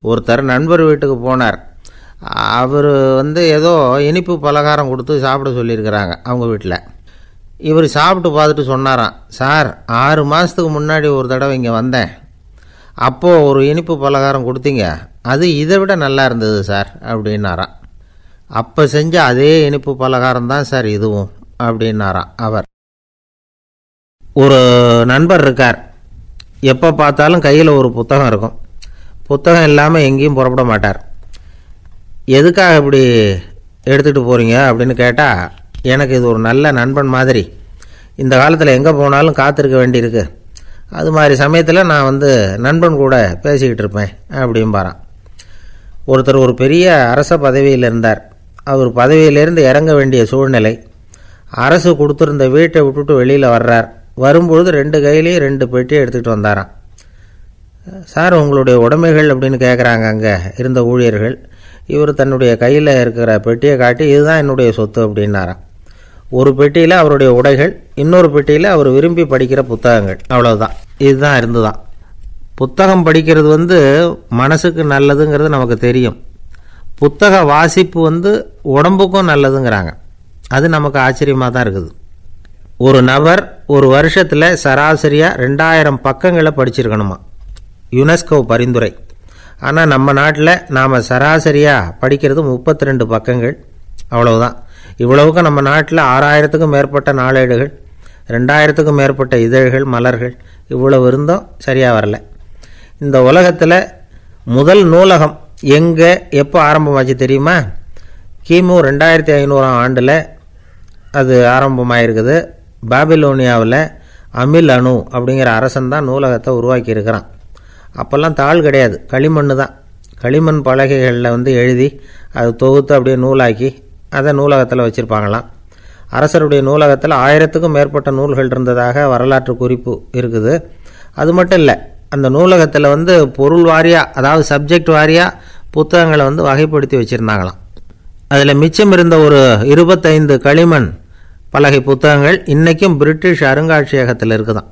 ஒருத்தர் நண்பர் வீட்டுக்கு போனார். அவர் ஏதோ இனிப்பு பலகாரம் கொடுத்து சாப்பிட சொல்லியிருக்கிறாங்க அவங்க வீட்டில். இவர் சாப்பிட்டு பார்த்துட்டு சொன்னாராம், சார் 6 மாதத்துக்கு முன்னாடி ஒரு தடவை இங்கே வந்தேன், அப்போது ஒரு இனிப்பு பலகாரம் கொடுத்தீங்க, அது இதை விட நல்லா இருந்தது சார் அப்படின்னாராம். அப்போ செஞ்ச அதே இனிப்பு பலகாரம் தான் சார் இதுவும் அப்படின்னாராம் அவர். ஒரு நண்பர் இருக்கார், எப்போ பார்த்தாலும் கையில் ஒரு புத்தகம் இருக்கும். புத்தகம் இல்லாமல் எங்கேயும் புறப்பட மாட்டார். எதுக்காக இப்படி எடுத்துகிட்டு போகிறீங்க அப்படின்னு கேட்டால், எனக்கு இது ஒரு நல்ல நண்பன் மாதிரி, இந்த காலத்தில் எங்கே போனாலும் காத்திருக்க வேண்டியிருக்கு, அது மாதிரி சமயத்தில் நான் நண்பன் கூட பேசிக்கிட்டு இருப்பேன் அப்படிம்பாரான். ஒருத்தர் ஒரு பெரிய அரச பதவியில் இருந்தார். அவர் பதவியிலேருந்து இறங்க வேண்டிய சூழ்நிலை. அரசு கொடுத்துருந்த வீட்டை விட்டுட்டு வெளியில் வர்றார். வரும்பொழுது 2 கையிலையும் 2 பெட்டியை எடுத்துகிட்டு வந்தாராம். சார், உங்களுடைய உடைமைகள் அப்படின்னு கேட்குறாங்க அங்கே இருந்த ஊழியர்கள். இவர் தன்னுடைய கையில் இருக்கிற பெட்டியை காட்டி, இதுதான் என்னுடைய சொத்து அப்படின்னாராம். ஒரு பெட்டியில் அவருடைய உடைகள், இன்னொரு பெட்டியில் அவர் விரும்பி படிக்கிற புத்தகங்கள், அவ்வளவுதான். இதுதான் இருந்துதான். புத்தகம் படிக்கிறது மனசுக்கு நல்லதுங்கிறது நமக்கு தெரியும். புத்தக வாசிப்பு உடம்புக்கும் நல்லதுங்கிறாங்க. அது நமக்கு ஆச்சரியமாக தான் இருக்குது. ஒரு நபர் ஒரு வருஷத்தில் சராசரியாக 2000 பக்கங்களை படிச்சிருக்கணுமா, யுனெஸ்கோ பரிந்துரை. ஆனால் நம்ம நாட்டில் நாம் சராசரியாக படிக்கிறது 32 பக்கங்கள், அவ்வளவுதான். இவ்வளவுக்கு நம்ம நாட்டில் 6000த்துக்கும் மேற்பட்ட நாளேடுகள், 2000த்துக்கும் மேற்பட்ட இதழ்கள், மலர்கள், இவ்வளவு இருந்தும் சரியாக வரல. இந்த உலகத்தில் முதல் நூலகம் எங்கே எப்போ ஆரம்பமாச்சு தெரியுமா? கிமு 2500ஆம் ஆண்டில் அது ஆரம்பமாயிருக்குது. பாபிலோனியாவில் அமில் அணு அப்படிங்கிற அரசன் தான் நூலகத்தை உருவாக்கி இருக்கிறான். அப்போல்லாம் தாள் கிடையாது, களிமண் தான். களிமண் பலகைகளில் எழுதி அது தொகுத்து அப்படியே நூலாக்கி அதை நூலகத்தில் வச்சுருப்பாங்களாம். அரசருடைய நூலகத்தில் 1000த்துக்கும் மேற்பட்ட நூல்கள் இருந்ததாக வரலாற்று குறிப்பு இருக்குது. அது மட்டும் இல்லை, அந்த நூலகத்தில் பொருள் வாரியாக, அதாவது சப்ஜெக்ட் வாரியாக புத்தகங்களை வகைப்படுத்தி வச்சுருந்தாங்களாம். அதில் மிச்சம் இருந்த ஒரு 25 களிமண் பலகை புத்தகங்கள் இன்றைக்கும் பிரிட்டிஷ் அருங்காட்சியகத்தில் இருக்குதான்.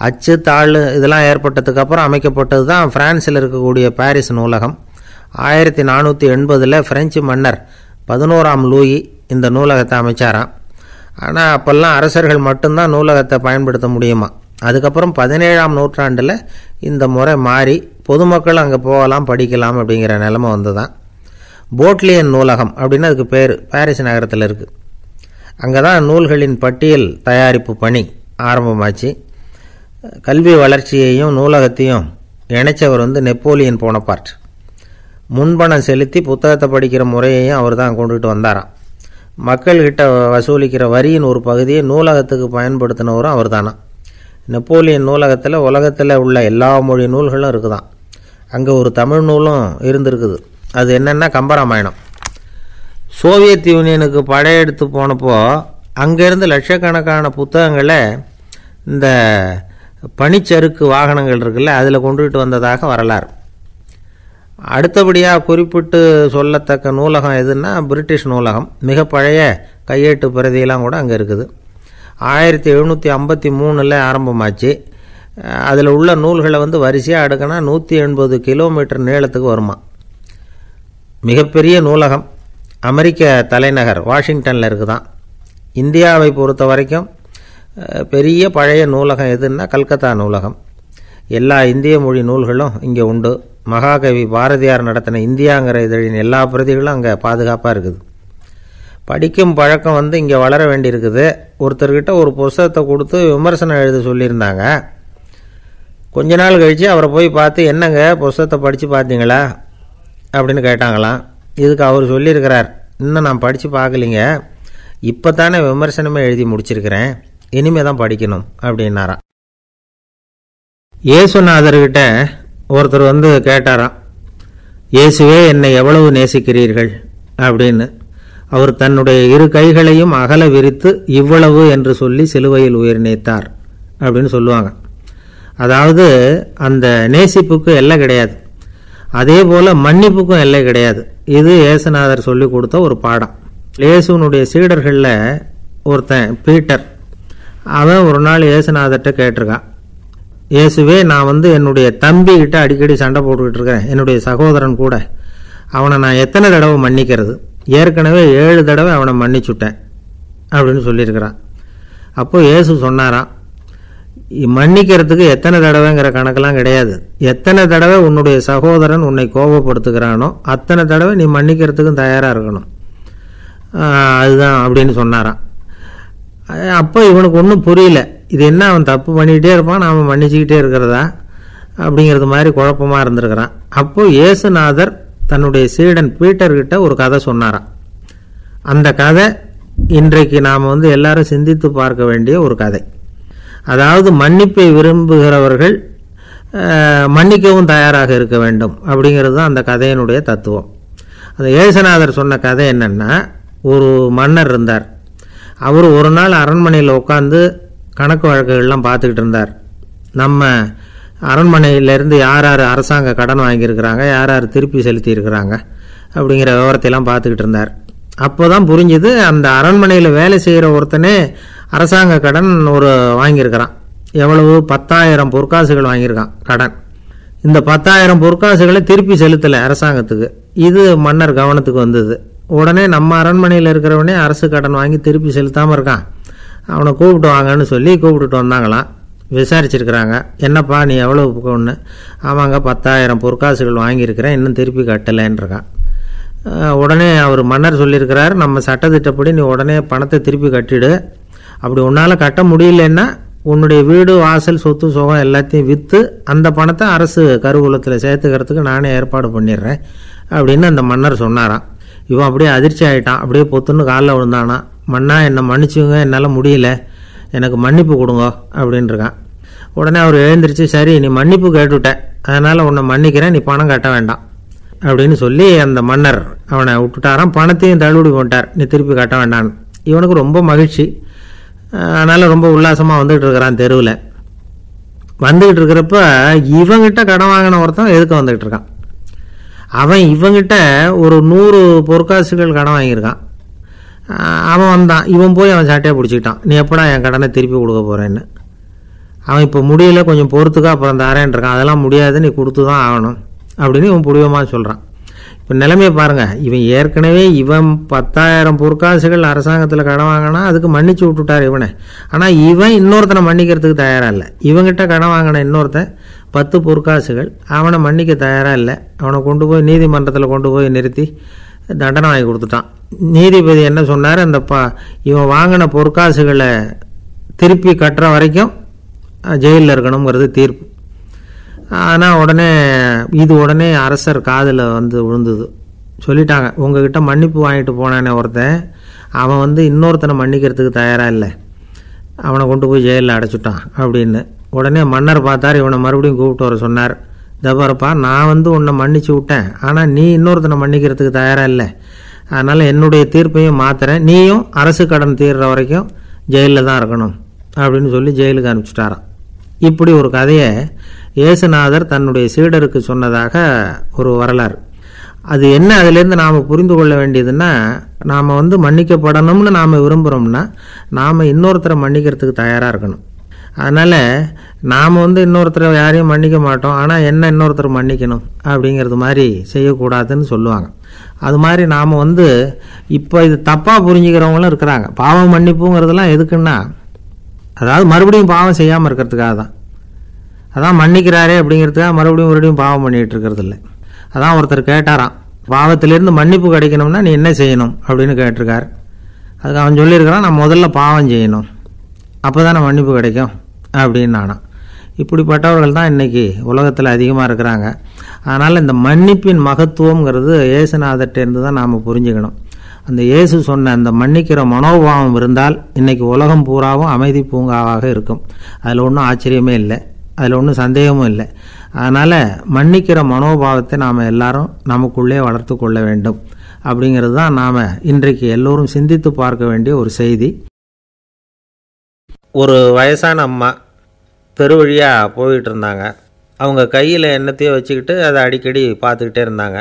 அச்சு தாள் இதெல்லாம் ஏற்பட்டதுக்கு அப்புறம் அமைக்கப்பட்டது தான் பிரான்சில் இருக்கக்கூடிய பாரிஸ் நூலகம். 1480 பிரெஞ்சு மன்னர் 11ஆம் லூயி இந்த நூலகத்தை அமைச்சாராம். ஆனால் அப்போல்லாம் அரசர்கள் மட்டும்தான் நூலகத்தை பயன்படுத்த முடியுமா. அதுக்கப்புறம் 17ஆம் நூற்றாண்டில் இந்த முறை மாறி பொதுமக்கள் அங்கே போகலாம், படிக்கலாம் அப்படிங்கிற நிலைமை வந்துதான். போட்லியன் நூலகம் அப்படின்னு அதுக்கு பேர், பாரிஸ் நகரத்தில் இருக்குது. அங்கே தான் நூல்களின் பட்டியல் தயாரிப்பு பணி ஆரம்பமாச்சு. கல்வி வளர்ச்சியையும் நூலகத்தையும் இணைச்சவர் நெப்போலியன் போனபார்ட். முன்பணம் செலுத்தி புத்தகத்தை படிக்கிற முறையையும் அவர் தான் கொண்டுட்டு வந்தாராம். மக்கள்கிட்ட வசூலிக்கிற வரியின் ஒரு பகுதியை நூலகத்துக்கு பயன்படுத்தினவரும் அவர் தானா. நெப்போலியன் நூலகத்தில் உலகத்தில் உள்ள எல்லா மொழி நூல்களும் இருக்குதான். அங்கே ஒரு தமிழ் நூலும் இருந்திருக்குது. அது என்னென்னா கம்பராமாயணம். சோவியத் யூனியனுக்கு படையெடுத்து போனப்போ அங்கேருந்து லட்சக்கணக்கான புத்தகங்களை இந்த பனிச்சறுக்கு வாகனங்கள் இருக்குல்ல, அதில் கொண்டுகிட்டு வந்ததாக வரலாறு. அடுத்தபடியாக குறிப்பிட்டு சொல்லத்தக்க நூலகம் எதுன்னா பிரிட்டிஷ் நூலகம். மிக பழைய கையெழுத்து பிரதியெல்லாம் கூட அங்கே இருக்குது. 1753 ஆரம்பமாச்சு. அதில் உள்ள நூல்களை வரிசையாக அடுக்கினா 180 கிலோமீட்டர் நீளத்துக்கு வருமா. மிகப்பெரிய நூலகம் அமெரிக்க தலைநகர் வாஷிங்டனில் இருக்குதான். இந்தியாவை பொறுத்த வரைக்கும் பெரிய பழைய நூலகம் எதுன்னா கல்கத்தா நூலகம். எல்லா இந்திய மொழி நூல்களும் இங்கே உண்டு. மகாகவி பாரதியார் நடத்தின இந்தியாங்கிற இதழின் எல்லா பிரதிகளும் அங்கே பாதுகாப்பாக இருக்குது. படிக்கும் பழக்கம் இங்கே வளர வேண்டியிருக்குது. ஒருத்தர்கிட்ட ஒரு புஸ்தகத்தை கொடுத்து விமர்சனம் எழுத சொல்லியிருந்தாங்க. கொஞ்ச நாள் கழித்து அவரை போய் பார்த்து, என்னங்க புஸ்தகத்தை படித்து பார்த்தீங்களா அப்படின்னு கேட்டாங்களாம். இதுக்கு அவர் சொல்லியிருக்கிறார், இன்னும் நான் படித்து பார்க்கலிங்க, இப்போ தானே விமர்சனமே எழுதி முடிச்சிருக்கிறேன், இனிமே தான் படிக்கணும் அப்படின்னாராம். இயேசுநாதர்கிட்ட ஒருத்தர் கேட்டாராம், இயேசுவே என்னை எவ்வளவு நேசிக்கிறீர்கள் அப்படின்னு. அவர் தன்னுடைய 2 கைகளையும் அகல விரித்து இவ்வளவு என்று சொல்லி சிலுவையில் உயிர் நீத்தார் அப்படின்னு சொல்லுவாங்க. அதாவது அந்த நேசிப்புக்கு எல்லை கிடையாது, அதே போல் மன்னிப்புக்கும் எல்லை கிடையாது. இது இயேசுநாதர் சொல்லி கொடுத்த ஒரு பாடம். இயேசுனுடைய சீடர்களில் ஒருத்தன் பீட்டர், அவன் ஒரு நாள் இயேசுநாதர்கிட்ட கேட்டிருக்கான், இயேசுவே, நான் என்னுடைய தம்பிக்கிட்ட அடிக்கடி சண்டை போட்டுக்கிட்டு இருக்கிறேன், என்னுடைய சகோதரன் கூட. அவனை நான் எத்தனை தடவை மன்னிக்கிறது? ஏற்கனவே 7 தடவை அவனை மன்னிச்சுட்டேன் அப்படின்னு சொல்லியிருக்கிறான். அப்போ இயேசு சொன்னாராம், மன்னிக்கிறதுக்கு எத்தனை தடவைங்கிற கணக்கெல்லாம் கிடையாது. எத்தனை தடவை உன்னுடைய சகோதரன் உன்னை கோபப்படுத்துகிறானோ அத்தனை தடவை நீ மன்னிக்கிறதுக்கும் தயாராக இருக்கணும். அதுதான் அப்படின்னு சொன்னாராம். அப்போ இவனுக்கு ஒன்றும் புரியல, இது என்ன அவன் தப்பு பண்ணிக்கிட்டே இருப்பான், நாம் மன்னிச்சுக்கிட்டே இருக்கிறதா அப்படிங்கிறது மாதிரி குழப்பமாக இருந்திருக்கிறான். அப்போது இயேசுநாதர் தன்னுடைய சீடன் பீட்டர்கிட்ட ஒரு கதை சொன்னாராம். அந்த கதை இன்றைக்கு நாம் எல்லாரும் சிந்தித்து பார்க்க வேண்டிய ஒரு கதை. அதாவது மன்னிப்பை விரும்புகிறவர்கள் மன்னிக்கவும் தயாராக இருக்க வேண்டும் அப்படிங்கிறது தான் அந்த கதையினுடைய தத்துவம். அந்த இயேசுநாதர் சொன்ன கதை என்னென்னா, ஒரு மன்னர் இருந்தார். அவர் ஒரு நாள் அரண்மனையில் உட்காந்து கணக்கு வழக்குகள்லாம் பார்த்துக்கிட்டு இருந்தார். நம்ம அரண்மனையிலேருந்து யார் யார் அரசாங்க கடன் வாங்கியிருக்கிறாங்க, யார் யார் திருப்பி செலுத்தியிருக்கிறாங்க அப்படிங்கிற விவரத்தையெல்லாம் பார்த்துக்கிட்டு இருந்தார். அப்போ தான் புரிஞ்சுது, அந்த அரண்மனையில் வேலை செய்கிற ஒருத்தனே அரசாங்க கடன் வாங்கியிருக்கிறான். எவ்வளவு? 10,000 பொற்காசுகள் வாங்கியிருக்கான் கடன். இந்த 10,000 பொற்காசுகளை திருப்பி செலுத்தலை அரசாங்கத்துக்கு. இது மன்னர் கவனத்துக்கு வந்தது. உடனே நம்ம அரண்மனையில் இருக்கிறவனே அரசு கடன் வாங்கி திருப்பி செலுத்தாமல் இருக்கான், அவனை கூப்பிட்டு வாங்கன்னு சொல்லி கூப்பிட்டுட்டு வந்தாங்களாம். விசாரிச்சிருக்கிறாங்க, என்னப்பா நீ எவ்வளவு ஒன்று? ஆமாங்க, 10,000 பொற்காசுகள் வாங்கியிருக்கிறேன், இன்னும் திருப்பி கட்டலைன்றிருக்கான். உடனே அவர் மன்னர் சொல்லியிருக்கிறார், நம்ம சட்டத்திட்டப்படி நீ உடனே பணத்தை திருப்பி கட்டிடு. அப்படி உன்னால் கட்ட முடியலன்னா உன்னுடைய வீடு வாசல் சொத்து சுகம் எல்லாத்தையும் விற்று அந்த பணத்தை அரசு கருவூலத்தில் சேர்த்துக்கிறதுக்கு நானே ஏற்பாடு பண்ணிடுறேன் அப்படின்னு அந்த மன்னர் சொன்னாராம். இவன் அப்படியே அதிர்ச்சி ஆகிட்டான், அப்படியே பொத்துன்னு காலில் விழுந்தானா. மன்னா, என்னை மன்னிச்சுங்க, என்னால் முடியல, எனக்கு மன்னிப்பு கொடுங்க அப்படின்ட்டுருக்கான். உடனே அவர் எழுந்திரிச்சு, சரி நீ மன்னிப்பு கேட்டுவிட்ட, அதனால் உன்னை மன்னிக்கிறேன், நீ பணம் கட்ட வேண்டாம் அப்படின்னு சொல்லி அந்த மன்னர் அவனை விட்டுட்டாராம். பணத்தையும் தள்ளுபடி பண்ணிட்டார், நீ திருப்பி கட்ட வேண்டான்னு. இவனுக்கு ரொம்ப மகிழ்ச்சி, அதனால் ரொம்ப உல்லாசமாக வந்துகிட்டு இருக்கிறான். தெருவில் வந்துக்கிட்டு இருக்கிறப்ப இவங்கிட்ட கடன் வாங்கின ஒருத்தன் எதுக்கு வந்துக்கிட்டு இருக்கான். அவன் இவங்கிட்ட ஒரு 100 பொற்காசுகள் கடன் வாங்கியிருக்கான். அவன் வந்தான், இவன் போய் அவன் சாட்டையாக பிடிச்சிக்கிட்டான், நீ எப்படா என் கடனை திருப்பி கொடுக்க போகிறேன்னு. அவன் இப்போ முடியல, கொஞ்சம் பொறுத்துக்கா, அப்புறம் தரேன் இருக்கான். அதெல்லாம் முடியாது, நீ கொடுத்து தான் ஆகணும் அப்படின்னு இவன் புடிவமாக சொல்கிறான். இப்போ நிலைமையை பாருங்கள், இவன் ஏற்கனவே 10,000 பொற்காசுகள் அரசாங்கத்தில் கடன் வாங்கினா அதுக்கு மன்னிச்சு விட்டுட்டார் இவனை. ஆனால் இவன் இன்னொருத்தனை மன்னிக்கிறதுக்கு தயாராக இல்லை. இவங்கிட்ட கடன் வாங்கின இன்னொருத்தன் 10 பொற்காசுகள், அவனை மன்னிக்க தயாராக இல்லை. அவனை கொண்டு போய் நீதிமன்றத்தில் கொண்டு போய் நிறுத்தி தண்டனை வாங்கி கொடுத்துட்டான். நீதிபதி என்ன சொன்னார், அந்த இவன் வாங்கின பொற்காசுகளை திருப்பி கட்டுற வரைக்கும் ஜெயிலில் இருக்கணுங்கிறது தீர்ப்பு. ஆனால் உடனே அரசர் காதில் விழுந்தது. சொல்லிட்டாங்க, உங்ககிட்ட மன்னிப்பு வாங்கிட்டு போனானே ஒருத்தன், அவன் இன்னொருத்தனை மன்னிக்கிறதுக்கு தயாராக இல்லை, அவனை கொண்டு போய் ஜெயிலில் அடைச்சிட்டான் அப்படின்னு. உடனே மன்னர் பார்த்தார், இவனை மறுபடியும் கூப்பிட்டு வர சொன்னார். தபாரப்பா, நான் உன்னை மன்னிச்சு விட்டேன், ஆனால் நீ இன்னொருத்தனை மன்னிக்கிறதுக்கு தயாராக இல்லை, அதனால் என்னுடைய தீர்ப்பையும் மாற்றுறேன், நீயும் அரசு கடன் தீர்ற வரைக்கும் ஜெயிலில் தான் இருக்கணும் அப்படின்னு சொல்லி ஜெயிலுக்கு அனுப்பிச்சிட்டாராம். இப்படி ஒரு கதையை இயேசுநாதர் தன்னுடைய சீடருக்கு சொன்னதாக ஒரு வரலாறு. அது என்ன, அதிலேருந்து நாம் புரிந்து கொள்ள வேண்டியதுன்னா, நாம் மன்னிக்கப்படணும்னு நாம் விரும்புகிறோம்னா நாம் இன்னொருத்தரை மன்னிக்கிறதுக்கு தயாராக இருக்கணும். அதனால் நாம் இன்னொருத்தரை யாரையும் மன்னிக்க மாட்டோம், ஆனால் என்ன இன்னொருத்தர் மன்னிக்கணும் அப்படிங்கிறது மாதிரி செய்யக்கூடாதுன்னு சொல்லுவாங்க. அது மாதிரி நாம் இப்போ இது தப்பாக புரிஞ்சுக்கிறவங்களும் இருக்கிறாங்க. பாவம் மன்னிப்புங்கிறதுலாம் எதுக்குன்னா, அதாவது மறுபடியும் பாவம் செய்யாமல் இருக்கிறதுக்காக தான். அதான் மன்னிக்கிறாரே அப்படிங்கிறதுக்காக மறுபடியும் பாவம் பண்ணிகிட்டு இருக்கிறது இல்லை. அதான் ஒருத்தர் கேட்டாராம், பாவத்திலேருந்து மன்னிப்பு கிடைக்கணும்னா நீ என்ன செய்யணும் அப்படின்னு கேட்டிருக்கார். அதுக்கு அவன் சொல்லியிருக்கிறான், நான் முதல்ல பாவம் செய்யணும், அப்போ தானே மன்னிப்பு கிடைக்கும் அப்படின்னு நானாம். இப்படிப்பட்டவர்கள் தான் இன்றைக்கி உலகத்தில் அதிகமாக இருக்கிறாங்க. அதனால் இந்த மன்னிப்பின் மகத்துவங்கிறது இயேசுநாதர்கிட்டேருந்து தான் நாம் புரிஞ்சுக்கணும். அந்த இயேசு சொன்ன அந்த மன்னிக்கிற மனோபாவம் இருந்தால் இன்றைக்கி உலகம் பூராவும் அமைதி பூங்காவாக இருக்கும். அதில் ஒன்றும் ஆச்சரியமே இல்லை, அதில் ஒன்றும் சந்தேகமும் இல்லை. அதனால் மன்னிக்கிற மனோபாவத்தை நாம் எல்லாரும் நமக்குள்ளே வளர்த்து கொள்ள வேண்டும் அப்படிங்கிறது தான் நாம் இன்றைக்கு எல்லோரும் சிந்தித்து பார்க்க வேண்டிய ஒரு செய்தி. ஒரு வயசான அம்மா தெரு வழியாக போயிட்டு இருந்தாங்க. அவங்க கையில் எண்ணத்தையோ வச்சுக்கிட்டு அதை அடிக்கடி பார்த்துக்கிட்டே இருந்தாங்க.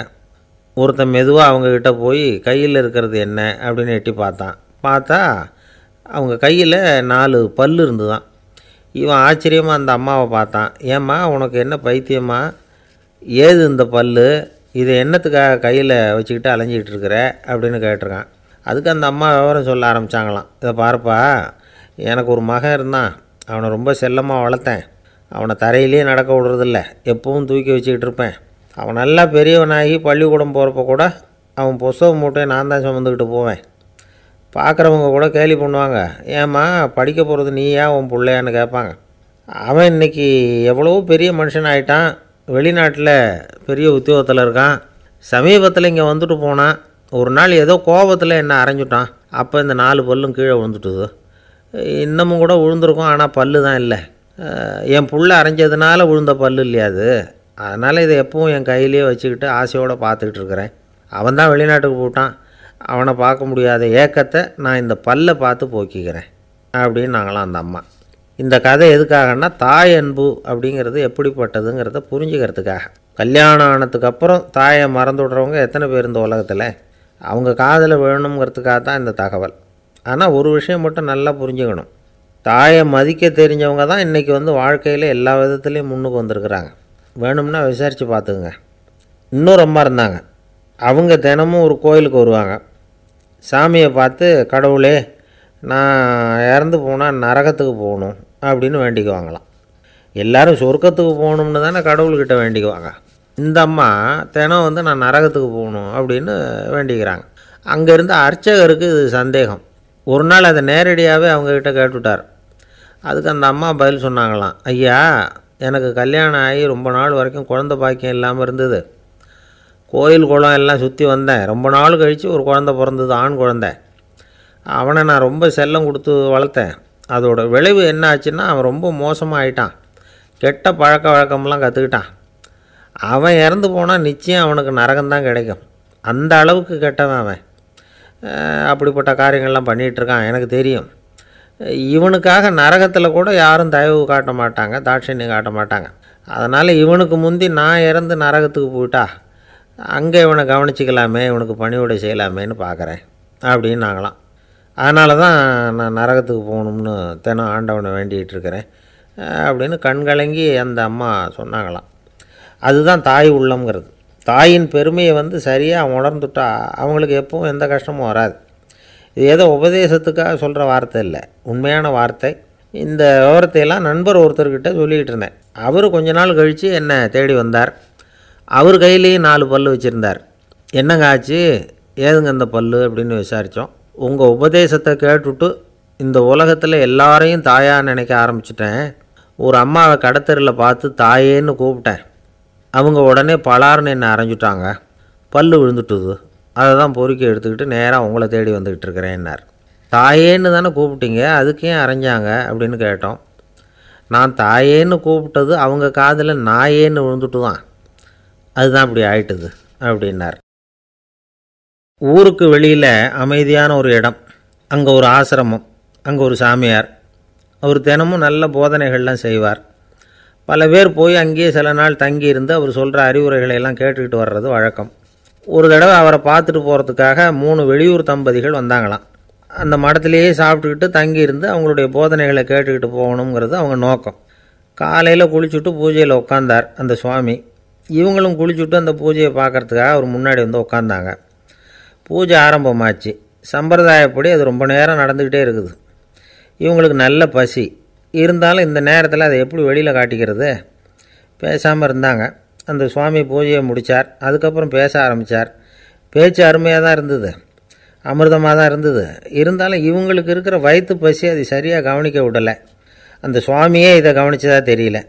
ஒருத்தன் மெதுவாக அவங்கக்கிட்ட போய் கையில் இருக்கிறது என்ன அப்படின்னு எட்டி பார்த்தா அவங்க கையில் 4 பல் இருந்துதான். இவன் ஆச்சரியமாக அந்த அம்மாவை பார்த்தான். ஏம்மா உனக்கு என்ன பைத்தியமா, ஏது இந்த பல்லு, இதை என்னத்துக்காக கையில் வச்சுக்கிட்டு அலைஞ்சிக்கிட்டு இருக்கிற அப்படின்னு கேட்டிருக்கான். அதுக்கு அந்த அம்மா விவரம் சொல்ல ஆரம்பித்தாங்களாம். இதை பாருப்பா, எனக்கு ஒரு மகன் இருந்தான், அவனை ரொம்ப செல்லமாக வளர்த்தேன். அவனை தரையிலேயே நடக்க விடுறதில்ல, எப்பவும் தூக்கி வச்சுக்கிட்டு இருப்பேன். அவன் நல்லா பெரியவனாகி பள்ளிக்கூடம் போகிறப்ப கூட அவன் புஸ்தக மூட்டையை நான் தான் சுமந்துக்கிட்டு போவேன். பார்க்குறவங்க கூட கேலி பண்ணுவாங்க, ஏம்மா படிக்க போகிறது நீயா உன் பிள்ளையான்னு கேட்பாங்க. அவன் இன்றைக்கி எவ்வளோ பெரிய மனுஷன் ஆகிட்டான், வெளிநாட்டில் பெரிய உத்தியோகத்தில் இருக்கான். சமீபத்தில் இங்கே வந்துட்டு போனான். ஒரு நாள் ஏதோ கோபத்தில் என்ன அரைஞ்சுட்டான். அப்போ இந்த 4 பல்லும் கீழே விழுந்துட்டுது. இன்னமும் கூட விழுந்திருக்கும், ஆனால் பல்லு தான் இல்லை. என் புள்ள அரைஞ்சதுனால விழுந்த பல்லு இல்லையா அது, அதனால் இதை எப்பவும் என் கையிலேயே வச்சுக்கிட்டு ஆசையோடு பார்த்துக்கிட்டு இருக்கிறேன். அவன் தான் வெளிநாட்டுக்கு போட்டான், அவனை பார்க்க முடியாத ஏக்கத்தை நான் இந்த பல்லை பார்த்து போக்கிக்கிறேன் அப்படின்னு நாங்களாம் அந்த அம்மா. இந்த கதை எதுக்காகன்னா, தாய் அன்பு அப்படிங்கிறது எப்படிப்பட்டதுங்கிறத புரிஞ்சுக்கிறதுக்காக. கல்யாணம் ஆனதுக்கப்புறம் தாயை மறந்து விட்றவங்க எத்தனை பேர் இந்த உலகத்தில், அவங்க காதில் வேணுங்கிறதுக்காக தான் இந்த தகவல். ஆனால் ஒரு விஷயம் மட்டும் நல்லா புரிஞ்சுக்கணும், தாயை மதிக்க தெரிஞ்சவங்க தான் இன்றைக்கி வாழ்க்கையில் எல்லா விதத்துலேயும் முன்னுக்கு வந்திருக்கிறாங்க. வேணும்னா விசாரித்து பார்த்துக்குங்க. இன்னொரு அம்மா இருந்தாங்க, அவங்க தினமும் ஒரு கோயிலுக்கு வருவாங்க. சாமியை பார்த்து, கடவுளே நான் இறந்து போனால் நரகத்துக்கு போகணும் அப்படின்னு வேண்டிக்குவாங்களாம். எல்லோரும் சொர்க்கத்துக்கு போகணும்னு தானே கடவுள்கிட்ட வேண்டிக்குவாங்க. இந்த அம்மா தினம் நான் நரகத்துக்கு போகணும் அப்படின்னு வேண்டிக்கிறாங்க. அங்கேருந்து அர்ச்சகருக்கு இது சந்தேகம். ஒரு நாள் அதை நேரடியாகவே அவங்கக்கிட்ட கேட்டுவிட்டார். அதுக்கு அந்த அம்மா பதில் சொன்னாங்களாம், ஐயா எனக்கு கல்யாணம் ஆகி ரொம்ப நாள் வரைக்கும் குழந்தை பாக்கியம் இல்லாமல் இருந்தது. கோயில் குளம் எல்லாம் சுற்றி வந்தேன். ரொம்ப நாள் கழித்து ஒரு குழந்தை பிறந்தது, ஆண் குழந்தை. அவனை நான் ரொம்ப செல்லம் கொடுத்து வளர்த்தேன். அதோட விளைவு என்ன ஆச்சுன்னா, அவன் ரொம்ப மோசமாக ஆகிட்டான். கெட்ட பழக்க வழக்கம்லாம் கற்றுக்கிட்டான். அவன் இறந்து போனால் நிச்சயம் அவனுக்கு நரகம்தான் கிடைக்கும். அந்த அளவுக்கு கெட்டவன் அவன். அப்படிப்பட்ட காரியங்கள்லாம் பண்ணிகிட்ருக்கான், எனக்கு தெரியும். இவனுக்காக நரகத்தில் கூட யாரும் தயவு காட்ட மாட்டாங்க, தாட்சண்யம் காட்ட மாட்டாங்க. அதனால் இவனுக்கு முந்தி நான் இறந்து நரகத்துக்கு போயிட்டா அங்கே இவனை கவனிச்சிக்கலாமே, இவனுக்கு பணிவிடை செய்யலாமேன்னு பார்க்குறேன் அப்படின்னு நாங்களாம். அதனால தான் நான் நரகத்துக்கு போகணும்னு தினம் ஆண்டவனை வேண்டிகிட்டு இருக்கிறேன் அப்படின்னு கண்கலங்கி அந்த அம்மா சொன்னாங்களாம். அதுதான் தாய் உள்ளம்ங்கிறது. தாயின் பெருமையை சரியாக உணர்ந்துட்டா அவங்களுக்கு எப்பவும் எந்த கஷ்டமும் வராது. இது ஏதோ உபதேசத்துக்காக சொல்கிற வார்த்தை இல்லை, உண்மையான வார்த்தை. இந்த விவரத்தையெல்லாம் நண்பர் ஒருத்தர்கிட்ட சொல்லிக்கிட்டு இருந்தேன். அவர் கொஞ்ச நாள் கழித்து என்னை தேடி வந்தார். அவர் கையிலேயும் 4 பல்லு வச்சுருந்தார். என்னங்க ஆச்சு, ஏதுங்க இந்த பல்லு அப்படின்னு விசாரித்தோம். உங்கள் உபதேசத்தை கேட்டுவிட்டு இந்த உலகத்தில் எல்லாரையும் தாயாக நினைக்க ஆரம்பிச்சிட்டேன். ஒரு அம்மாவை கடத்தரில் பார்த்து தாயேன்னு கூப்பிட்டேன். அவங்க உடனே பலார்னு என்னை அரைஞ்சிட்டாங்க, பல்லு விழுந்துட்டுது. அதை தான் பொறுக்கி எடுத்துக்கிட்டு நேராக உங்களை தேடி வந்துக்கிட்டு இருக்கிறேன்னார். தாயேன்னு தானே கூப்பிட்டீங்க, அதுக்கு ஏன் அரைஞ்சாங்க அப்படின்னு கேட்டோம். நான் தாயேன்னு கூப்பிட்டது அவங்க காதில் நாயேன்னு விழுந்துட்டு தான், அதுதான் இப்படி ஆயிட்டுது அப்படின்னார். ஊருக்கு வெளியில் அமைதியான ஒரு இடம், அங்கே ஒரு ஆசிரமம், அங்கே ஒரு சாமியார். அவர் தினமும் நல்ல போதனைகள்லாம் செய்வார். பல பேர் போய் அங்கேயே சில நாள் தங்கி இருந்து அவர் சொல்கிற அறிவுரைகளை எல்லாம் கேட்டுக்கிட்டு வர்றது வழக்கம். ஒரு தடவை அவரை பார்த்துட்டு போகிறதுக்காக 3 வெளியூர் தம்பதிகள் வந்தாங்களாம். அந்த மடத்திலேயே சாப்பிட்டுக்கிட்டு தங்கியிருந்து அவங்களுடைய போதனைகளை கேட்டுக்கிட்டு போகணுங்கிறது அவங்க நோக்கம். காலையில் குளிச்சுட்டு பூஜையில் உட்காந்தார் அந்த சுவாமி. இவங்களும் குளிச்சுட்டு அந்த பூஜையை பார்க்குறதுக்காக அவர் முன்னாடி உட்காந்தாங்க. பூஜை ஆரம்பமாச்சு. சம்பிரதாயப்படி அது ரொம்ப நேரம் நடந்துக்கிட்டே இருக்குது. இவங்களுக்கு நல்ல பசி இருந்தாலும் இந்த நேரத்தில் அதை எப்படி வெளியில் காட்டிக்கிறது, பேசாமல் இருந்தாங்க. அந்த சுவாமி பூஜையை முடித்தார். அதுக்கப்புறம் பேச ஆரம்பித்தார். பேச்சு அருமையாக தான் இருந்தது, அமிர்தமாக தான் இருந்தது. இருந்தாலும் இவங்களுக்கு இருக்கிற வயிற்று பசி அது சரியாக கவனிக்க விடலை. அந்த சுவாமியே இதை கவனித்ததா தெரியல.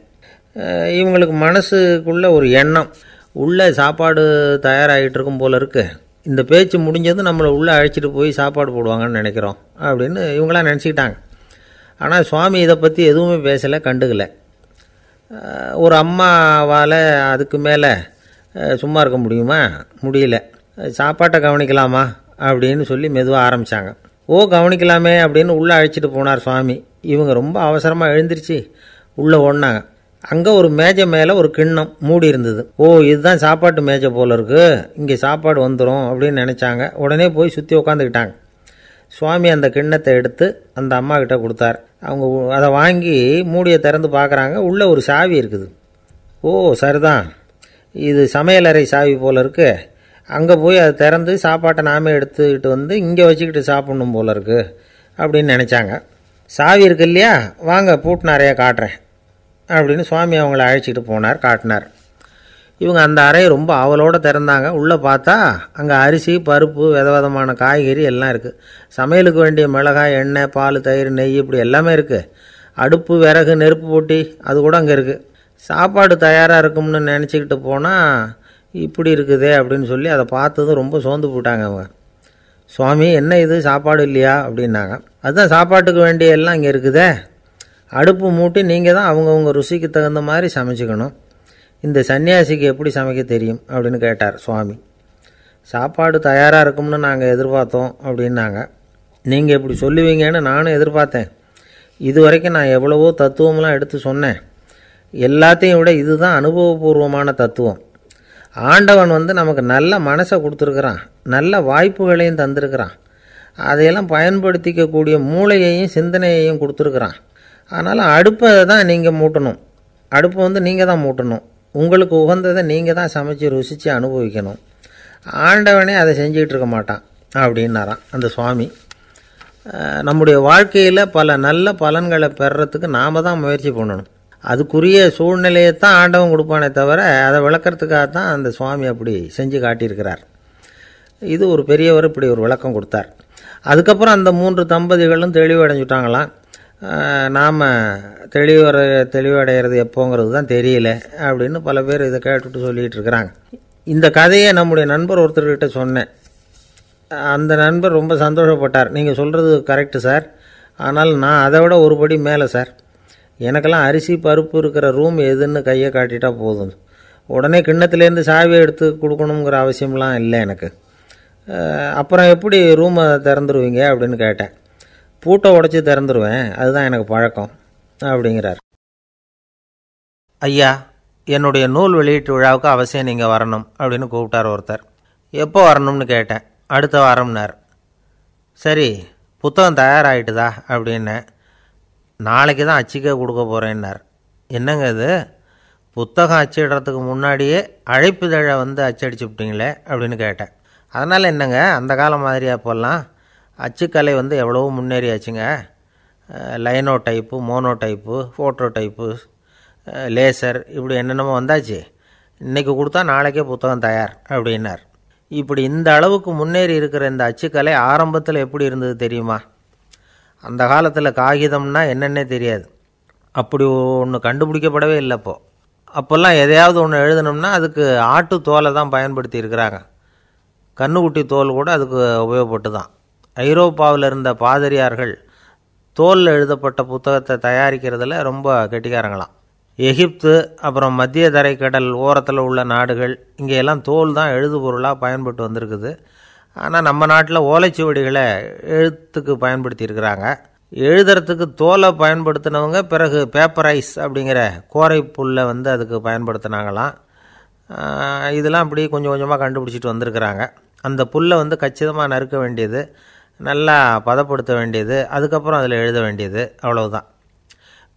இவங்களுக்கு மனசுக்குள்ளே ஒரு எண்ணம், உள்ளே சாப்பாடு தயாராகிட்டு இருக்கும் போல இருக்குது, இந்த பேச்சு முடிஞ்சது நம்மளை உள்ளே அழைச்சிட்டு போய் சாப்பாடு போடுவாங்கன்னு நினைக்கிறோம் அப்படின்னு இவங்களாம் நினச்சிக்கிட்டாங்க. ஆனால் சுவாமி இதை பற்றி எதுவுமே பேசலை, கண்டுக்கலை. ஒரு அம்மாவால் அதுக்கு மேலே சும்மா இருக்க முடியுமா? முடியல. சாப்பாட்டை கவனிக்கலாமா அப்படின்னு சொல்லி மெதுவாக ஆரம்பித்தாங்க. கவனிக்கலாமே அப்படின்னு உள்ளே அழைச்சிட்டு போனார் சுவாமி. இவங்க ரொம்ப அவசரமாக எழுந்திரிச்சு உள்ளே ஓடினாங்க. அங்கே ஒரு மேஜை மேலே ஒரு கிண்ணம் மூடி இருந்தது. இதுதான் சாப்பாட்டு மேஜை போல இருக்குது, இங்கே சாப்பாடு வந்துடும் அப்படின்னு நினச்சாங்க. உடனே போய் சுற்றி உட்காந்துக்கிட்டாங்க. சுவாமி அந்த கிண்ணத்தை எடுத்து அந்த அம்மா கிட்ட கொடுத்தார். அவங்க அதை வாங்கி மூடியை திறந்து பார்க்குறாங்க. உள்ளே ஒரு சாவி இருக்குது. ஓ சரிதான், இது சமையலறை சாவி போல் இருக்குது, அங்கே போய் அதை திறந்து சாப்பாட்டை நாமே எடுத்துக்கிட்டு வந்து இங்கே வச்சுக்கிட்டு சாப்பிட்ணும் போல இருக்குது அப்படின்னு நினச்சாங்க. சாவி இருக்கு இல்லையா, வாங்க பூட்டு நிறையா காட்டுறேன் அப்படின்னு சுவாமி அவங்கள அழைச்சிட்டு போனார், காட்டினார். இவங்க அந்த அறையை ரொம்ப ஆவலோடு திறந்தாங்க. உள்ளே பார்த்தா அங்கே அரிசி, பருப்பு, விதவிதமான காய்கறி எல்லாம் இருக்குது. சமையலுக்கு வேண்டிய மிளகாய், எண்ணெய், பால், தயிர், நெய் இப்படி எல்லாமே இருக்குது. அடுப்பு, விறகு, நெருப்பு போட்டி அது கூட அங்கே இருக்குது. சாப்பாடு தயாராக இருக்கும்னு நினச்சிக்கிட்டு போனால் இப்படி இருக்குதே அப்படின்னு சொல்லி அதை பார்த்ததும் ரொம்ப சோர்ந்து போட்டாங்க அவங்க. சுவாமி என்ன இது சாப்பாடு இல்லையா அப்படின்னாங்க. அதுதான் சாப்பாட்டுக்கு வேண்டிய எல்லாம் இங்கே இருக்குதே, அடுப்பு மூட்டி நீங்கள் தான் அவங்கவுங்க ருசிக்கு தகுந்த மாதிரி சமைச்சிக்கணும். இந்த சன்னியாசிக்கு எப்படி சமைக்க தெரியும் அப்படின்னு கேட்டார் சுவாமி. சாப்பாடு தயாராக இருக்கும்னு நாங்கள் எதிர்பார்த்தோம் அப்படின்னாங்க. நீங்கள் இப்படி சொல்லுவீங்கன்னு நானும் எதிர்பார்த்தேன். இது வரைக்கும் நான் எவ்வளவோ தத்துவம்லாம் எடுத்து சொன்னேன். எல்லாத்தையும் விட இதுதான் அனுபவபூர்வமான தத்துவம். ஆண்டவன் நமக்கு நல்ல மனசை கொடுத்துருக்குறான், நல்ல வாய்ப்புகளையும் தந்திருக்கிறான், அதையெல்லாம் பயன்படுத்திக்கக்கூடிய மூளையையும் சிந்தனையையும் கொடுத்துருக்குறான். அதனால் அடுப்பை தான் நீங்கள் மூட்டணும், அடுப்பை நீங்கள் தான் மூட்டணும், உங்களுக்கு உகந்ததை நீங்கள் தான் சமைச்சு ருசித்து அனுபவிக்கணும். ஆண்டவனே அதை செஞ்சுக்கிட்டு இருக்க மாட்டான் அப்படின்னாராம் அந்த சுவாமி. நம்முடைய வாழ்க்கையில் பல நல்ல பலன்களை பெறறதுக்கு நாம் தான் முயற்சி பண்ணணும். அதுக்குரிய சூழ்நிலையை தான் ஆண்டவன் கொடுப்பானே தவிர அதை விளக்கிறதுக்காக தான் அந்த சுவாமி அப்படி செஞ்சு காட்டியிருக்கிறார். இது ஒரு பெரியவர் இப்படி ஒரு விளக்கம் கொடுத்தார். அதுக்கப்புறம் அந்த 3 தம்பதிகளும் தெளிவடைஞ்சுட்டாங்களாம். நாம் தெளிவடைகிறது எப்போங்கிறது தான் தெரியல அப்படின்னு பல பேர் இதை கேட்டுட்டு சொல்லிகிட்டு இருக்கிறாங்க. இந்த கதையை நம்முடைய நண்பர் ஒருத்தர்கிட்ட சொன்னேன். அந்த நண்பர் ரொம்ப சந்தோஷப்பட்டார். நீங்கள் சொல்கிறது கரெக்டு சார், ஆனால் நான் அதை விட ஒரு படி மேலே சார். எனக்கெல்லாம் அரிசி பருப்பு இருக்கிற ரூம் எதுன்னு கையை காட்டிட்டா போதும், உடனே கிண்ணத்துலேருந்து சாவியை எடுத்து கொடுக்கணுங்கிற அவசியம்லாம் இல்லை எனக்கு. அப்புறம் எப்படி ரூமை திறந்துருவீங்க அப்படின்னு கேட்டேன். பூட்டை உடச்சி திறந்துருவேன், அதுதான் எனக்கு பழக்கம் அப்படிங்கிறார். ஐயா, என்னுடைய நூல் வெளியீட்டு விழாவுக்கு அவசியம் நீங்கள் வரணும் அப்படின்னு கூப்பிட்டார் ஒருத்தர். எப்போ வரணும்னு கேட்டேன். அடுத்த வாரம்னார். சரி, புத்தகம் தயாராகிட்டுதா அப்படின்னேன். நாளைக்கு தான் அச்சிக்க கொடுக்க போகிறேன்னார். என்னங்க இது, புத்தகம் அச்சிடுறதுக்கு முன்னாடியே அழைப்புதழை அச்சடிச்சு விட்டீங்களே அப்படின்னு கேட்டேன். அதனால் என்னங்க, அந்த காலம் மாதிரியா போடலாம், அச்சுக்கலை எவ்வளவோ முன்னேறியாச்சுங்க. Linotype, monotype, phototype, laser இப்படி என்னென்னமோ வந்தாச்சு. இன்றைக்கி கொடுத்தா நாளைக்கே புத்தகம் தயார் அப்படின்னார். இப்படி இந்த அளவுக்கு முன்னேறி இருக்கிற இந்த அச்சுக்கலை ஆரம்பத்தில் எப்படி இருந்தது தெரியுமா? அந்த காலத்தில் காகிதம்னா என்னென்னே தெரியாது, அப்படி ஒன்று கண்டுபிடிக்கப்படவே இல்லை. அப்போல்லாம் எதையாவது ஒன்று எழுதணும்னா அதுக்கு ஆட்டு தோலை தான் பயன்படுத்தி இருக்கிறாங்க. கண்ணுக்குட்டி தோல் கூட அதுக்கு உபயோகப்பட்டு தான். ஐரோப்பாவில் இருந்த பாதிரியார்கள் தோலில் எழுதப்பட்ட புத்தகத்தை தயாரிக்கிறதுல ரொம்ப கெட்டிக்காரங்களாம். எகிப்து, அப்புறம் மத்திய தரைக்கடல் ஓரத்தில் உள்ள நாடுகள், இங்கெல்லாம் தோல் தான் எழுதுபொருளாக பயன்பட்டு வந்திருக்குது. ஆனால் நம்ம நாட்டில் ஓலைச்சுவடிகளை எழுத்துக்கு பயன்படுத்தியிருக்கிறாங்க. எழுதுறதுக்கு தோலை பயன்படுத்தினவங்க பிறகு பேப்பரைஸ் அப்படிங்கிற கோரை புல்லை அதுக்கு பயன்படுத்தினாங்களாம். இதெல்லாம் அப்படி கொஞ்சம் கொஞ்சமாக கண்டுபிடிச்சிட்டு வந்திருக்கிறாங்க. அந்த புல்லை கச்சிதமாக நறுக்க வேண்டியது, நல்லா பதப்படுத்த வேண்டியது, அதுக்கப்புறம் அதில் எழுத வேண்டியது, அவ்வளவுதான்.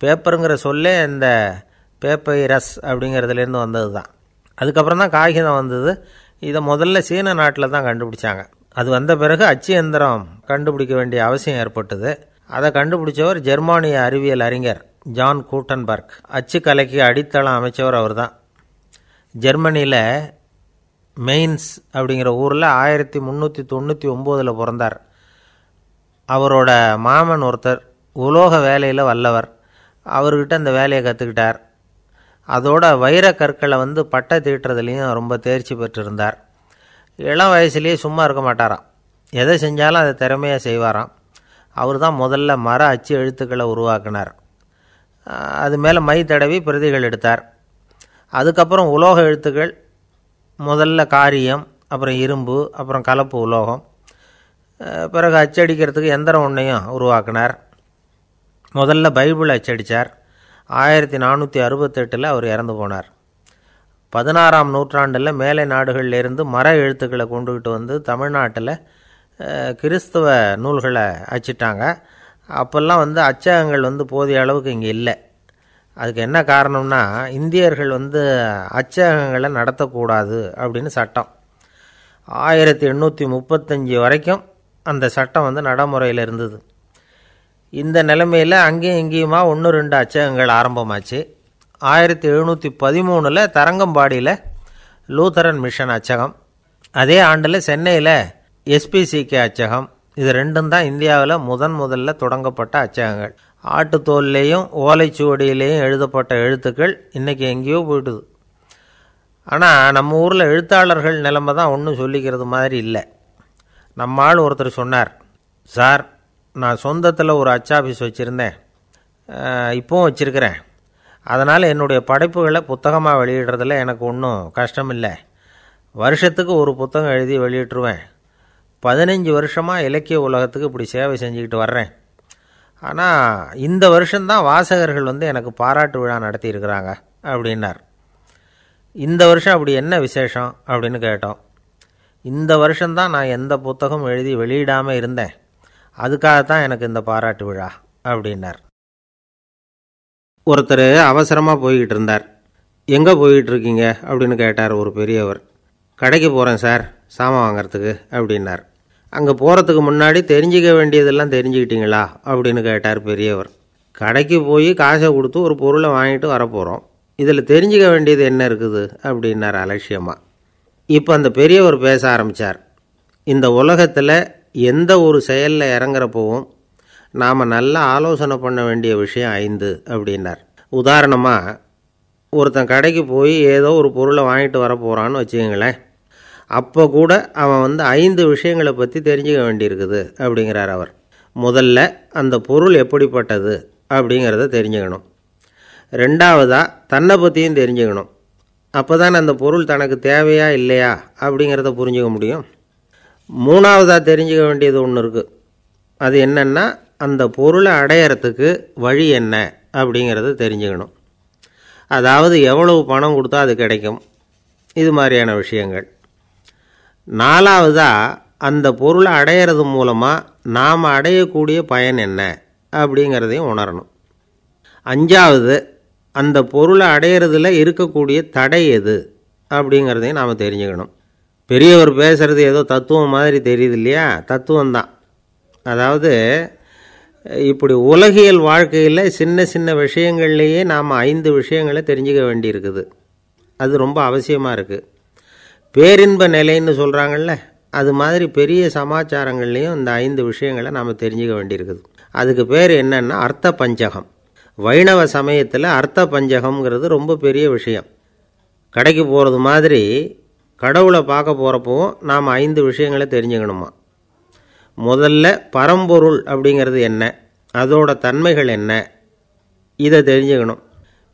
பேப்பருங்கிற சொல்லே இந்த பேப்பைரஸ் அப்படிங்கிறதுலேருந்து வந்தது தான். அதுக்கப்புறம் தான் காகிதம் வந்தது. இதை முதல்ல சீன நாட்டில் தான் கண்டுபிடிச்சாங்க. அது வந்த பிறகு அச்சு எந்திரம் கண்டுபிடிக்க வேண்டிய அவசியம் ஏற்பட்டது. அதை கண்டுபிடிச்சவர் ஜெர்மானிய அறிவியல் அறிஞர் ஜான் கூட்டன்பர்க். அச்சு கலைக்கு அடித்தளம் அமைச்சவர் அவர் தான். ஜெர்மனியில் மெயின்ஸ் அப்படிங்கிற ஊரில் 1399 பிறந்தார். அவரோட மாமன் ஒருத்தர் உலோக வேலையில் வல்லவர். அவர்கிட்ட அந்த வேலையை கற்றுக்கிட்டார். அதோட வைர கற்களை பட்டை தீட்டுறதுலேயும் ரொம்ப தேர்ச்சி பெற்றிருந்தார். இளம் வயசுலேயே சும்மா இருக்க மாட்டாராம், எதை செஞ்சாலும் அதை திறமையாக செய்வாராம். அவர் தான் முதல்ல மர அச்சு எழுத்துக்களை உருவாக்கினார். அது மேலே மை தடவி பிரதிகள் எடுத்தார். அதுக்கப்புறம் உலோக எழுத்துக்கள், முதல்ல காரியம், அப்புறம் இரும்பு, அப்புறம் கலப்பு உலோகம், பிறகு அச்சடிக்கிறதுக்கு எந்திரம் ஒன்றையும் உருவாக்கினார். முதல்ல பைபிள் அச்சடித்தார். 1468 அவர் இறந்து போனார். 16ஆம் நூற்றாண்டில் மேலை நாடுகளிலிருந்து மர எழுத்துக்களை கொண்டுகிட்டு தமிழ்நாட்டில் கிறிஸ்தவ நூல்களை அச்சிட்டாங்க. அப்போல்லாம் அச்சகங்கள் போதிய அளவுக்கு இங்கே இல்லை. அதுக்கு என்ன காரணம்னா, இந்தியர்கள் அச்சகங்களை நடத்தக்கூடாது அப்படின்னு சட்டம். 1835 வரைக்கும் அந்த சட்டம் நடைமுறையில் இருந்தது. இந்த நிலைமையில் அங்கேயும் இங்கேயுமா 1-2 அச்சகங்கள் ஆரம்பமாச்சு. 1713 தரங்கம்பாடியில் லூத்தரன் மிஷன் அச்சகம், அதே ஆண்டில் சென்னையில் எஸ்பிசிகே அச்சகம். இது ரெண்டும் தான் இந்தியாவில் முதல்ல தொடங்கப்பட்ட அச்சகங்கள். ஆட்டுத்தோல்லையும் ஓலைச்சுவடியிலையும் எழுதப்பட்ட எழுத்துக்கள் இன்றைக்கி எங்கேயோ போயிட்டுது. ஆனால் நம்ம ஊரில் எழுத்தாளர்கள் நிலைமை தான் ஒன்றும் சொல்லிக்கிறது மாதிரி இல்லை. நம்ம ஆள் ஒருத்தர் சொன்னார், சார் நான் சொந்தத்தில் ஒரு அச்சாபீஸ் வச்சுருந்தேன், இப்போவும் வச்சுருக்கிறேன். அதனால் என்னுடைய படைப்புகளை புத்தகமாக வெளியிடுறதில் எனக்கு ஒன்றும் கஷ்டம் இல்லை. வருஷத்துக்கு ஒரு புத்தகம் எழுதி வெளியிட்டுருவேன். 15 வருஷமாக இலக்கிய உலகத்துக்கு இப்படி சேவை செஞ்சுக்கிட்டு வர்றேன். ஆனால் இந்த வருஷம்தான் வாசகர்கள் எனக்கு பாராட்டு விழா நடத்தியிருக்கிறாங்க அப்படின்னார். இந்த வருஷம் அப்படி என்ன விசேஷம் அப்படின்னு கேட்டோம். இந்த வருஷம்தான் நான் எந்த புத்தகம் எழுதி வெளியிடாமல் இருந்தேன், அதுக்காகத்தான் எனக்கு இந்த பாராட்டு விழா அப்படின்னார். ஒருத்தர் அவசரமாக போய்கிட்டு இருந்தார். எங்கே போய்கிட்டு இருக்கீங்க அப்படின்னு கேட்டார் ஒரு பெரியவர். கடைக்கு போகிறேன் சார், சாமான் வாங்கிறதுக்கு அப்படின்னார். அங்கே போகிறதுக்கு முன்னாடி தெரிஞ்சிக்க வேண்டியதெல்லாம் தெரிஞ்சுக்கிட்டீங்களா அப்படின்னு கேட்டார் பெரியவர். கடைக்கு போய் காசை கொடுத்து ஒரு பொருளை வாங்கிட்டு வரப்போகிறோம், இதில் தெரிஞ்சிக்க வேண்டியது என்ன இருக்குது அப்படின்னார் அலட்சியமாக. இப்போ அந்த பெரியவர் பேச ஆரம்பித்தார். இந்த உலகத்தில் எந்த ஒரு செயலில் இறங்குறப்பவும் நாம் நல்லா ஆலோசனை பண்ண வேண்டிய விஷயம் 5 அப்படின்னார். உதாரணமாக, ஒருத்தன் கடைக்கு போய் ஏதோ ஒரு பொருளை வாங்கிட்டு வர போகிறான்னு வச்சுக்கங்களேன். அப்போ கூட அவன் 5 விஷயங்களை பற்றி தெரிஞ்சுக்க வேண்டியிருக்குது அப்படிங்கிறார் அவர். முதல்ல அந்த பொருள் எப்படிப்பட்டது அப்படிங்கிறத தெரிஞ்சுக்கணும். ரெண்டாவதாக தன்னை பற்றியும் தெரிஞ்சுக்கணும். அப்போ தான் அந்த பொருள் தனக்கு தேவையா இல்லையா அப்படிங்கிறத புரிஞ்சுக்க முடியும். மூணாவதாக தெரிஞ்சுக்க வேண்டியது ஒன்று இருக்குது. அது என்னென்னா, அந்த பொருளை அடையிறதுக்கு வழி என்ன அப்படிங்கிறத தெரிஞ்சுக்கணும். அதாவது எவ்வளவு பணம் கொடுத்தா அது கிடைக்கும், இது மாதிரியான விஷயங்கள். நாலாவதாக அந்த பொருளை அடையிறது மூலமாக நாம் அடையக்கூடிய பயன் என்ன அப்படிங்கிறதையும் உணரணும். அஞ்சாவது, அந்த பொருளை அடையிறதுல இருக்கக்கூடிய தடை எது அப்படிங்கிறதையும் நாம் தெரிஞ்சுக்கணும். பெரியவர் பேசுகிறது ஏதோ தத்துவம் மாதிரி தெரியுது இல்லையா? தத்துவம்தான். அதாவது இப்படி உலகியல் வாழ்க்கையில் சின்ன சின்ன விஷயங்கள்லேயே நாம் 5 விஷயங்களை தெரிஞ்சுக்க வேண்டியிருக்குது. அது ரொம்ப அவசியமாக இருக்குது. பேரின்ப நிலைன்னு சொல்கிறாங்கள்ல, அது மாதிரி பெரிய சமாச்சாரங்கள்லேயும் இந்த 5 விஷயங்களை நாம் தெரிஞ்சுக்க வேண்டியிருக்குது. அதுக்கு பேர் என்னன்னா அர்த்த பஞ்சகம். வைணவ சமயத்தில் அர்த்த பஞ்சகம்ங்கிறது ரொம்ப பெரிய விஷயம். கடைக்கு போகிறது மாதிரி கடவுளை பார்க்க போகிறப்பவும் நாம் 5 விஷயங்களை தெரிஞ்சுக்கணுமா. முதல்ல பரம்பொருள் அப்படிங்கிறது என்ன, அதோட தன்மைகள் என்ன, இதை தெரிஞ்சுக்கணும்.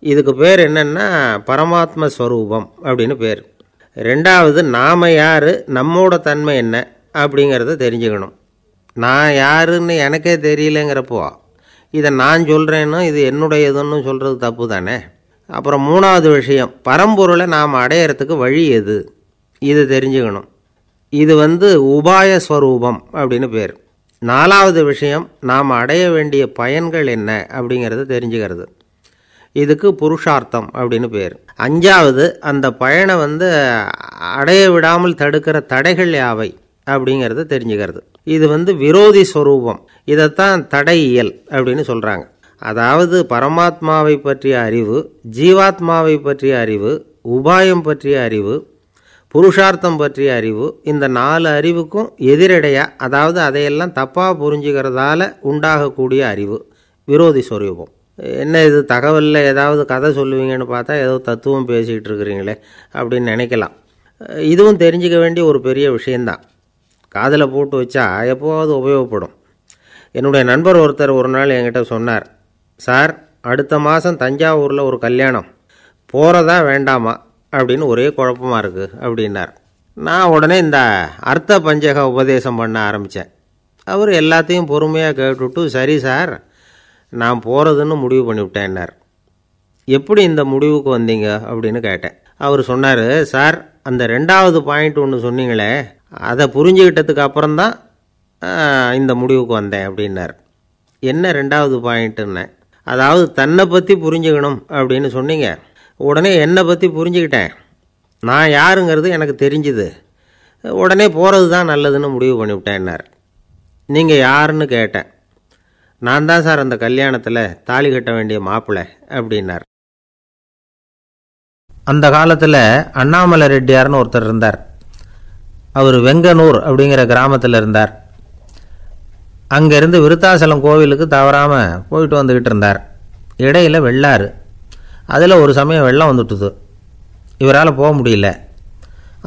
இதுக்கு பேர் என்னென்னா பரமாத்ம ஸ்வரூபம் அப்படின்னு பேர். ரெண்டாவது, நாம் யார், நம்மோட தன்மை என்ன அப்படிங்கிறத தெரிஞ்சுக்கணும். நான் யாருன்னு எனக்கே தெரியலங்கிறப்போ இதை நான் சொல்கிறேன்னு இது என்னுடையதுன்னு சொல்கிறது தப்பு தானே. அப்புறம் மூணாவது விஷயம், பரம்பொருளை நாம் அடையிறதுக்கு வழி எது, இதை தெரிஞ்சுக்கணும். இது உபாய ஸ்வரூபம் அப்படின்னு பேர். நாலாவது விஷயம், நாம் அடைய வேண்டிய பயன்கள் என்ன அப்படிங்கிறத தெரிஞ்சுக்கிறது. இதுக்கு புருஷார்த்தம் அப்படின்னு பேர். அஞ்சாவது, அந்த பயனை அடைய விடாமல் தடுக்கிற தடைகள் யாவை அப்படிங்கிறத தெரிஞ்சுக்கிறது. இது விரோதி ஸ்வரூபம். இதைத்தான் தடையியல் அப்படின்னு சொல்கிறாங்க. அதாவது பரமாத்மாவை பற்றிய அறிவு, ஜீவாத்மாவை பற்றிய அறிவு, உபாயம் பற்றிய அறிவு, புருஷார்த்தம் பற்றிய அறிவு, இந்த 4 அறிவுக்கும் எதிரடையாக, அதாவது அதையெல்லாம் தப்பாக புரிஞ்சுக்கிறதால உண்டாகக்கூடிய அறிவு விரோதி ஸ்வரூபம். என்ன இது தகவலில் ஏதாவது கதை சொல்லுவீங்கன்னு பார்த்தா ஏதோ தத்துவம் பேசிகிட்டு இருக்கிறீங்களே அப்படின்னு நினைக்கலாம். இதுவும் தெரிஞ்சிக்க வேண்டிய ஒரு பெரிய விஷயந்தான். காதில் போட்டு வச்சா எப்போவாவது உபயோகப்படும். என்னுடைய நண்பர் ஒருத்தர் ஒரு நாள் என்கிட்ட சொன்னார், சார் அடுத்த மாதம் தஞ்சாவூரில் ஒரு கல்யாணம், போகிறதா வேண்டாமா அப்படின்னு ஒரே குழப்பமாக இருக்குது அப்படின்னார். நான் உடனே இந்த அர்த்த பஞ்சக உபதேசம் பண்ண ஆரம்பித்தேன். அவர் எல்லாத்தையும் பொறுமையாக கேட்டுவிட்டு, சரி சார் நான் போகிறதுன்னு முடிவு பண்ணிவிட்டேன்னார். எப்படி இந்த முடிவுக்கு வந்தீங்க அப்படின்னு கேட்டேன். அவர் சொன்னார், சார் அந்த 2வது பாயிண்ட் ஒன்று சொன்னீங்களே, அதை புரிஞ்சுக்கிட்டதுக்கு அப்புறம்தான் இந்த முடிவுக்கு வந்தேன் அப்படின்னார். என்ன ரெண்டாவது பாயிண்ட்டுன்னேன். அதாவது தன்னை பற்றி புரிஞ்சுக்கணும் அப்படின்னு சொன்னீங்க. உடனே என்னை பற்றி புரிஞ்சுக்கிட்டேன். நான் யாருங்கிறது எனக்கு தெரிஞ்சுது. உடனே போகிறது தான் நல்லதுன்னு முடிவு பண்ணிவிட்டேன்னார். நீங்கள் யாருன்னு கேட்டேன். நான் தான் சார் அந்த கல்யாணத்தில் தாலி கட்ட வேண்டிய மாப்பிள்ளை அப்படின்னார். அந்த காலத்தில் அண்ணாமலை ரெட்டியார்னு ஒருத்தர் இருந்தார். அவர் வெங்கனூர் அப்படிங்கிற கிராமத்தில் இருந்தார். அங்கேருந்து விருத்தாசலம் கோவிலுக்கு தவறாமல் போயிட்டு வந்துக்கிட்டு இருந்தார். இடையில் வெள்ளாறு. அதில் ஒரு சமயம் வெள்ளம் வந்துட்டுது. இவரால் போக முடியல.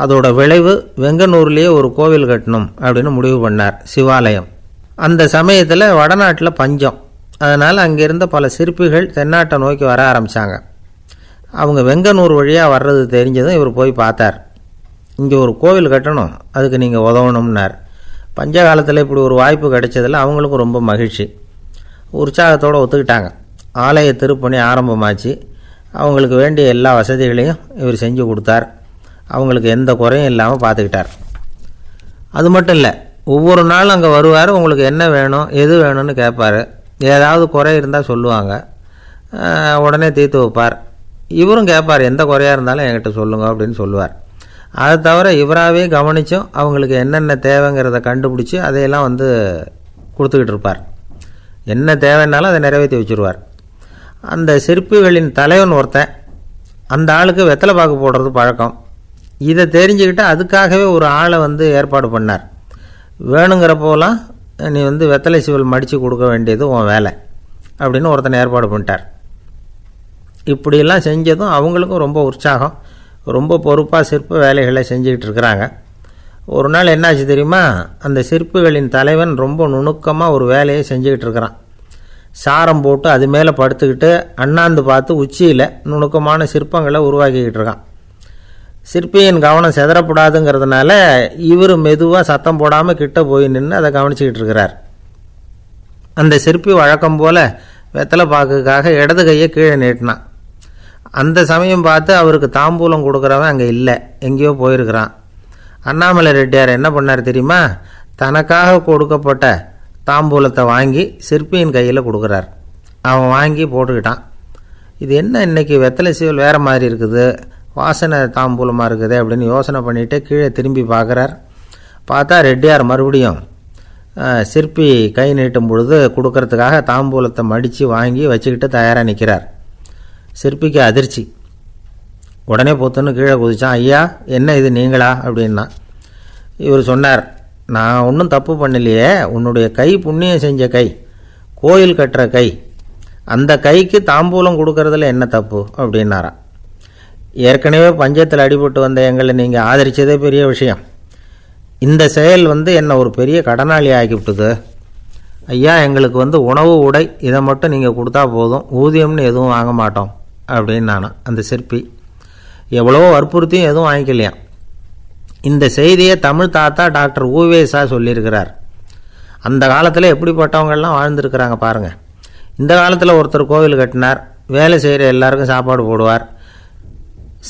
அதோட விளைவு வெங்கனூர்லேயே ஒரு கோவில் கட்டணும் அப்படின்னு முடிவு பண்ணார், சிவாலயம். அந்த சமயத்தில் வடநாட்டில் பஞ்சம். அதனால் அங்கே இருந்த பல சிற்பிகள் தென்னாட்டை நோக்கி வர ஆரம்பித்தாங்க. அவங்க வெங்கனூர் வழியாக வர்றது தெரிஞ்சதும் இவர் போய் பார்த்தார். இங்கே ஒரு கோவில் கட்டணும், அதுக்கு நீங்கள் உதவணும்னார். பஞ்ச காலத்தில் இப்படி ஒரு வாய்ப்பு கிடைச்சதில் அவங்களுக்கும் ரொம்ப மகிழ்ச்சி. உற்சாகத்தோடு ஒத்துக்கிட்டாங்க. ஆலய திருப்பணி ஆரம்பமாச்சு. அவங்களுக்கு வேண்டிய எல்லா வசதிகளையும் இவர் செஞ்சு கொடுத்தார். அவங்களுக்கு எந்த குறையும் இல்லாமல் பார்த்துக்கிட்டார். அது மட்டும் இல்லை, ஒவ்வொரு நாளும் அங்கே வருவார். உங்களுக்கு என்ன வேணும் எது வேணும்னு கேட்பார். ஏதாவது குறை இருந்தால் சொல்லுவாங்க, உடனே தீர்த்து வைப்பார். இவரும் கேட்பார், எந்த குறையாக இருந்தாலும் என்கிட்ட சொல்லுங்க அப்படின்னு சொல்லுவார். அதை தவிர இவராகவே கவனித்தும் அவங்களுக்கு என்னென்ன தேவைங்கிறத கண்டுபிடிச்சி அதையெல்லாம் கொடுத்துக்கிட்டு இருப்பார். என்ன தேவைன்னாலும் அதை நிறைவேற்றி வச்சுருவார். அந்த சிற்பிகளின் தலைவன் ஒருத்தன், அந்த ஆளுக்கு வெத்தலை பாக்கு போடுறது பழக்கம். இதை தெரிஞ்சுக்கிட்டு அதுக்காகவே ஒரு ஆளை ஏற்பாடு பண்ணார். வேணுங்கிறப்போலாம் நீ வெத்தலை சிவல் மடித்து கொடுக்க வேண்டியது உன் வேலை அப்படின்னு ஒருத்தனை ஏற்பாடு பண்ணிட்டார். இப்படியெல்லாம் செஞ்சதும் அவங்களுக்கும் ரொம்ப உற்சாகம். ரொம்ப பொறுப்பாக சிற்ப வேலைகளை செஞ்சுக்கிட்டு இருக்கிறாங்க. ஒரு நாள் என்னாச்சு தெரியுமா? அந்த சிற்பிகளின் தலைவன் ரொம்ப நுணுக்கமாக ஒரு வேலையை செஞ்சுக்கிட்டு இருக்கிறான். சாரம் போட்டு அது மேலே படுத்துக்கிட்டு அண்ணாந்து பார்த்து உச்சியில் நுணுக்கமான சிற்பங்களை உருவாக்கிக்கிட்டு இருக்கான். சிற்பியின் கவனம் செதறப்படாதுங்கிறதுனால இவர் மெதுவாக சத்தம் போடாமல் கிட்ட போய் நின்று அதை கவனிச்சிக்கிட்டு இருக்கிறார். அந்த சிற்பி வழக்கம் போல் வெத்தலை பாக்குக்காக இடது கையை கீழே நீட்டினான். அந்த சமயம் பார்த்து அவருக்கு தாம்பூலம் கொடுக்குறவன் அங்கே இல்லை, எங்கேயோ போயிருக்கிறான். அண்ணாமலை ரெட்டியார் என்ன பண்ணார் தெரியுமா? தனக்காக கொடுக்கப்பட்ட தாம்பூலத்தை வாங்கி சிற்பியின் கையில் கொடுக்குறார். அவன் வாங்கி போட்டுக்கிட்டான். இது என்ன இன்னைக்கு வெத்தலை சீவல் வேறு மாதிரி இருக்குது, வாசனை தாம்பூலமாக இருக்குது அப்படின்னு யோசனை பண்ணிவிட்டு கீழே திரும்பி பார்க்குறார். பார்த்தா ரெட்டியார் மறுபடியும் சிற்பி கை நீட்டும் பொழுது கொடுக்கறதுக்காக தாம்பூலத்தை மடித்து வாங்கி வச்சுக்கிட்டு தயாராக நிற்கிறார். சிற்பிக்கு அதிர்ச்சி. உடனே பொத்துன்னு கீழே குதிச்சான். ஐயா, என்ன இது நீங்களா அப்படின்னா. இவர் சொன்னார், நான் ஒன்றும் தப்பு பண்ணலையே, உன்னுடைய கை புண்ணியம் செஞ்ச கை, கோயில் கட்டுற கை, அந்த கைக்கு தாம்பூலம் கொடுக்கறதுல என்ன தப்பு அப்படின்னாராம். ஏற்கனவே பஞ்சத்தில் அடிபட்டு வந்த எங்களை நீங்கள் ஆதரித்ததே பெரிய விஷயம். இந்த செயல் என்னை ஒரு பெரிய கடனாளி ஆக்கிவிட்டுது. ஐயா, எங்களுக்கு உணவு உடை இதை மட்டும் நீங்கள் கொடுத்தா போதும், ஊதியம்னு எதுவும் வாங்க மாட்டோம் அப்படின்னு நானும். அந்த சிற்பி எவ்வளவோ வற்புறுத்தியும் எதுவும் வாங்கிக்கலையாம். இந்த செய்தியை தமிழ் தாத்தா டாக்டர் ஊவேசா சொல்லியிருக்கிறார். அந்த காலத்தில் எப்படிப்பட்டவங்கள்லாம் வாழ்ந்துருக்கிறாங்க பாருங்கள். இந்த காலத்தில் ஒருத்தர் கோவில் கட்டினார், வேலை செய்கிற எல்லாருக்கும் சாப்பாடு போடுவார்.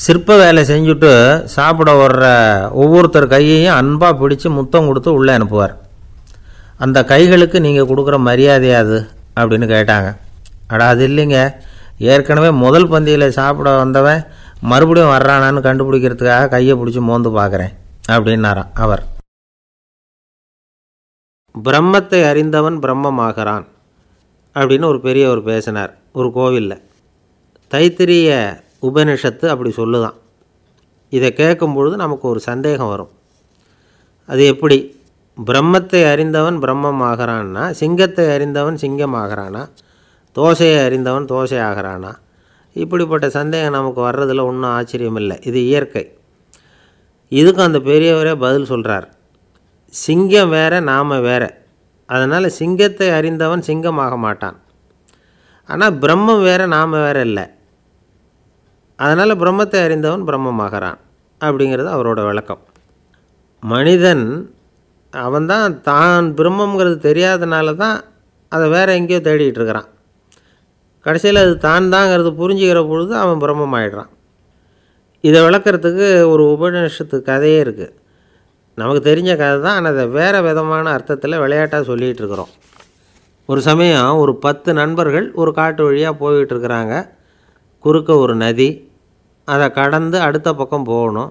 சிற்ப வேலை செஞ்சுட்டு சாப்பிட வர்ற ஒவ்வொருத்தர் கையையும் அன்பாக பிடிச்சி முத்தம் கொடுத்து உள்ளே அனுப்புவார். அந்த கைகளுக்கு நீங்கள் கொடுக்குற மரியாதையாது அப்படின்னு கேட்டாங்க. அது இல்லைங்க, ஏற்கனவே முதல் பந்தியில் சாப்பிட வந்தவன் மறுபடியும் வர்றானான்னு கண்டுபிடிக்கிறதுக்காக கையை பிடிச்சி மோந்து பார்க்குறேன் அப்படின்னாராம் அவர். பிரம்மத்தை அறிந்தவன் பிரம்மமாகிறான் அப்படின்னு ஒரு பெரியவர் பேசினார் ஒரு கோவிலில். தைத்திரிய உபனிஷத்து அப்படி சொல்லுதான். இதை கேட்கும்பொழுது நமக்கு ஒரு சந்தேகம் வரும். அது எப்படி? பிரம்மத்தை அறிந்தவன் பிரம்மம் ஆகிறான்னா, சிங்கத்தை அறிந்தவன் சிங்கம் ஆகிறானா, தோசையை அறிந்தவன் தோசை ஆகிறானா? இப்படிப்பட்ட சந்தேகம் நமக்கு வர்றதில் ஒன்றும் ஆச்சரியம் இல்லை. இது இயற்கை. இதுக்கும் அந்த பெரியவரே பதில் சொல்கிறார். சிங்கம் வேற, நாம் வேற. அதனால் சிங்கத்தை அறிந்தவன் சிங்கமாக மாட்டான். ஆனால் பிரம்மம் வேற, நாம் வேற இல்லை. அதனால் பிரம்மத்தை அறிந்தவன் பிரம்மமாகிறான் அப்படிங்கிறது அவரோட விளக்கம். மனிதன் அவன்தான் தான் பிரம்மங்கிறது தெரியாதனால தான் அதை வேறு எங்கேயோ தேடிகிட்டு இருக்கிறான். கடைசியில் அது தான் தாங்கிறது புரிஞ்சுக்கிற பொழுது அவன் பிரம்மம் ஆகிடுறான். இதை விளக்கிறதுக்கு ஒரு உபநிஷத்து கதையே இருக்குது. நமக்கு தெரிஞ்ச கதை தான், ஆனால் அதை வேறு விதமான அர்த்தத்தில் விளையாட்டாக சொல்லிகிட்டு இருக்கிறோம். ஒரு சமயம் ஒரு 10 நண்பர்கள் ஒரு காட்டு வழியாக போய்கிட்டு இருக்கிறாங்க. குறுக்க ஒரு நதி, அதை கடந்து அடுத்த பக்கம் போகணும்.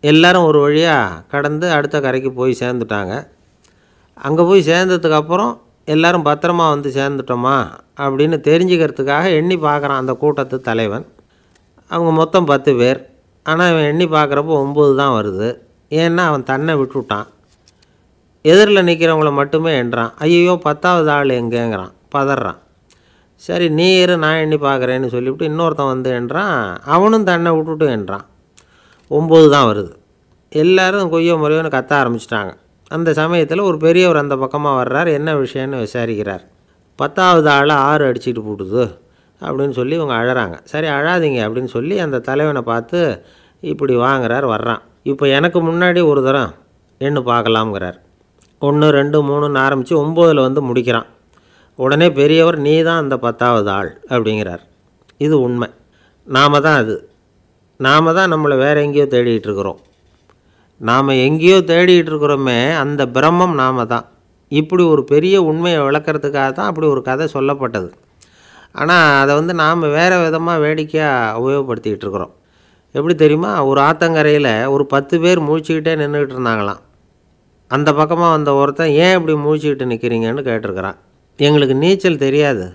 எல்லோரும் ஒரு வழியாக கடந்து அடுத்த கரைக்கு போய் சேர்ந்துட்டாங்க. அங்கே போய் சேர்ந்ததுக்கப்புறம் எல்லோரும் பத்திரமா வந்து சேர்ந்துட்டோமா அப்படின்னு தெரிஞ்சுக்கிறதுக்காக எண்ணி பார்க்குறான் அந்த கூட்டத்து தலைவன். அவங்க மொத்தம் 10 பேர். ஆனால் இவன் எண்ணி பார்க்குறப்போ 9 தான் வருது. ஏன்னா அவன் தன்னை விட்டுவிட்டான். எதிரில் நிற்கிறவங்கள மட்டுமே எண்ணுறான். ஐயோ 10வது ஆள் எங்கேங்கிறான், பதறான். சரி நீ இரு, நான் எண்ணி பார்க்குறேன்னு சொல்லிவிட்டு இன்னொருத்தன் வந்து எண்ணுறான். அவனும் தன்னை விட்டுட்டு எண்ணுறான். 9 தான் வருது. எல்லோரும் கொய்ய முறையோன்னு கத்த ஆரம்பிச்சிட்டாங்க. அந்த சமயத்தில் ஒரு பெரியவர் அந்த பக்கமாக வர்றார். என்ன விஷயம்னு விசாரிக்கிறார். 10வது ஆளை 6 அடிச்சுட்டு போட்டுது அப்படின்னு சொல்லி இவங்க அழறாங்க. சரி அழாதீங்க அப்படின்னு சொல்லி அந்த தலைவனை பார்த்து இப்படி வாங்குறார். வர்றான். இப்போ எனக்கு முன்னாடி ஒரு தரம் எண்ணு பார்க்கலாம்ங்கிறார். 1 2 3ன்னு ஆரம்பித்து 9ல் வந்து முடிக்கிறான். உடனே பெரியவர் நீ தான் அந்த 10வது ஆள் அப்படிங்கிறார். இது உண்மை. நாம் தான் நம்மளை வேறு எங்கேயோ தேடிகிட்டு இருக்கிறோம். நாம் எங்கேயோ தேடிகிட்டு இருக்கிறோமே, அந்த பிரம்மம் நாம் தான். இப்படி ஒரு பெரிய உண்மையை விளக்கிறதுக்காக தான் அப்படி ஒரு கதை சொல்லப்பட்டது. ஆனால் அதை வந்து நாம் வேறு விதமாக வேடிக்கையாக உபயோகப்படுத்திக்கிட்டு இருக்கிறோம். எப்படி தெரியுமா? ஒரு ஆத்தங்கரையில் ஒரு 10 பேர் முழிச்சுக்கிட்டே நின்றுக்கிட்டு இருந்தாங்களாம். அந்த பக்கமாக வந்த ஒருத்தன் ஏன் இப்படி முழிச்சுக்கிட்டு நிற்கிறீங்கன்னு கேட்டிருக்கிறான். எங்களுக்கு நீச்சல் தெரியாது,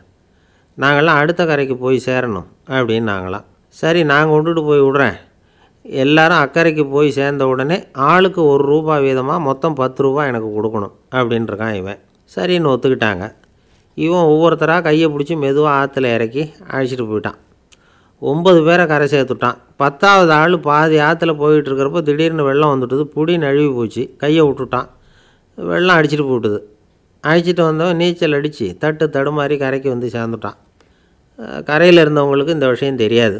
நாங்கள்லாம் அடுத்த கரைக்கு போய் சேரணும் அப்படின்னு நாங்களாம். சரி நான் கொண்டுட்டு போய் விட்றேன். எல்லாரும் அக்கறைக்கு போய் சேர்ந்த உடனே ஆளுக்கு ₹1 வீதமாக மொத்தம் ₹10 எனக்கு கொடுக்கணும் அப்படின்ட்டுருக்கான் இவன். சரின்னு ஒத்துக்கிட்டாங்க. இவன் ஒவ்வொருத்தராக கையை பிடிச்சி மெதுவாக ஆற்றுல இறக்கி அழைச்சிட்டு போயிட்டான். 9 பேரை கரை சேர்த்துட்டான். 10வது ஆள் பாதி ஆற்றுல போயிட்டுருக்கிறப்போ திடீர்னு வெள்ளம் வந்துட்டுது. புடி நழுவி போச்சு. கையை விட்டுட்டான். வெள்ளம் அடிச்சிட்டு போட்டுது. அழைச்சிட்டு வந்தவன் நீச்சல் அடித்து தடுமாறி கரைக்கு வந்து சேர்ந்துட்டான். கரையில் இருந்தவங்களுக்கு இந்த விஷயம் தெரியாது.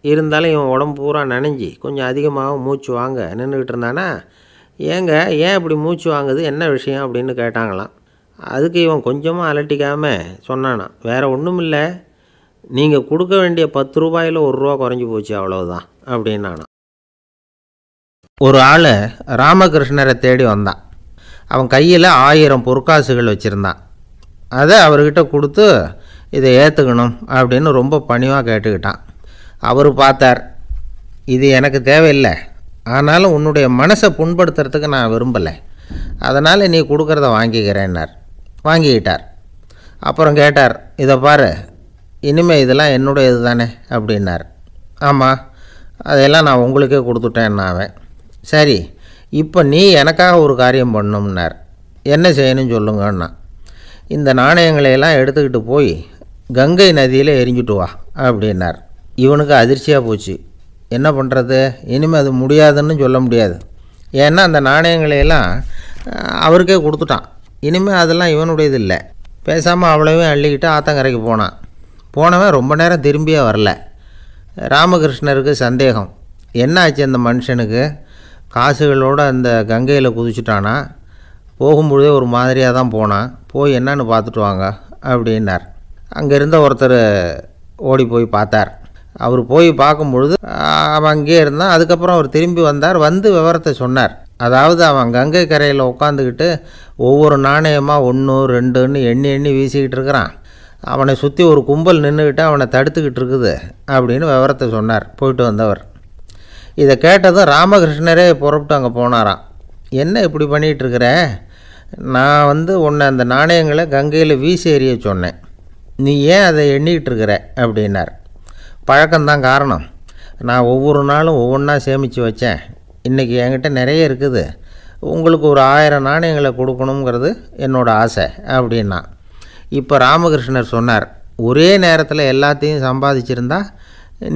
இருந்தாலும் இவன் உடம்பு பூரா நனைஞ்சி கொஞ்சம் அதிகமாக மூச்சு வாங்க நின்றுக்கிட்டு இருந்தானா, ஏன் இப்படி மூச்சு வாங்குது, என்ன விஷயம் அப்படின்னு கேட்டாங்களாம். அதுக்கு இவன் கொஞ்சமாக அலட்டிக்காமல் சொன்னானா, வேறு ஒன்றும் இல்லை, நீங்கள் கொடுக்க வேண்டிய ₹10 ₹1 குறைஞ்சி போச்சு அவ்வளவுதான் அப்படின்னானா. ஒரு ஆள் ராமகிருஷ்ணரை தேடி வந்தான். அவன் கையில் 1000 பொற்காசுகள் வச்சுருந்தான். அதை அவர்கிட்ட கொடுத்து இதை ஏற்றுக்கணும் அப்படின்னு ரொம்ப பணிவாக கேட்டுக்கிட்டான். அவர் பார்த்தார். இது எனக்கு தேவையில்லை, ஆனாலும் உன்னுடைய மனசை புண்படுத்துறதுக்கு நான் விரும்பலை, அதனால் நீ கொடுக்குறத வாங்கிக்கிறேன்னார். வாங்கிக்கிட்டார். அப்புறம் கேட்டார், இதை பாரு, இனிமேல் இதெல்லாம் என்னுடைய இது தானே அப்படின்னார். ஆமாம், அதையெல்லாம் நான் உங்களுக்கே கொடுத்துட்டேன்னா அவன். சரி இப்போ நீ எனக்காக ஒரு காரியம் பண்ணணும்னார். என்ன செய்யணும்னு சொல்லுங்கன்னா, இந்த நாணயங்களையெல்லாம் எடுத்துக்கிட்டு போய் கங்கை நதியில் எரிஞ்சுட்டு வா அப்படின்னார். இவனுக்கு அதிர்ச்சியாக போச்சு. என்ன பண்ணுறது, இனிமேல் அது முடியாதுன்னு சொல்ல முடியாது. ஏன்னா அந்த நாணயங்களையெல்லாம் அவருக்கே கொடுத்துட்டான். இனிமேல் அதெல்லாம் இவனுடையது இல்லை. பேசாமல் அவ்வளோவே அள்ளிக்கிட்டு ஆத்தங்கரைக்கு போனவன் ரொம்ப நேரம் திரும்பியே வரல. ராமகிருஷ்ணருக்கு சந்தேகம். என்ன ஆச்சு அந்த மனுஷனுக்கு, காசுகளோடு அந்த கங்கையில் குதிச்சுட்டானா, போகும்பொழுதே ஒரு மாதிரியாக தான் போனான், போய் என்னன்னு பார்த்துட்டு வாங்க அப்படின்னார். அங்கே இருந்த ஒருத்தர் ஓடி போய் பார்த்தார். அவர் போய் பார்க்கும்பொழுது அவன் அங்கேயே இருந்தான். அதுக்கப்புறம் அவர் திரும்பி வந்தார். வந்து விவரத்தை சொன்னார். அதாவது அவன் கங்கை கரையில் உட்காந்துக்கிட்டு ஒவ்வொரு நாணயமாக 1 2ன்னு எண்ணி வீசிக்கிட்டு இருக்கிறான். அவனை சுற்றி ஒரு கும்பல் நின்றுக்கிட்டு அவனை தடுத்துக்கிட்டு இருக்குது அப்படின்னு விவரத்தை சொன்னார் போயிட்டு வந்தவர். இதை கேட்டதும் ராமகிருஷ்ணரே புறப்பட்டு அங்கே போனாராம். என்ன இப்படி பண்ணிகிட்ருக்கிற, நான் உன்னை அந்த நாணயங்களை கங்கையில் வீசி எறிய சொன்னேன், நீ ஏன் அதை எண்ணிக்கிட்டு இருக்கிற அப்படின்னார். பழக்கம்தான் காரணம், நான் ஒவ்வொரு நாளும் ஒவ்வொன்றா சேமித்து வச்சேன். இன்றைக்கி என்கிட்ட நிறைய இருக்குது, உங்களுக்கு ஒரு 1000 நாணயங்களை கொடுக்கணுங்கிறது என்னோடய ஆசை அப்படின்னா. இப்போ ராமகிருஷ்ணர் சொன்னார், ஒரே நேரத்தில் எல்லாத்தையும் சம்பாதிச்சிருந்தா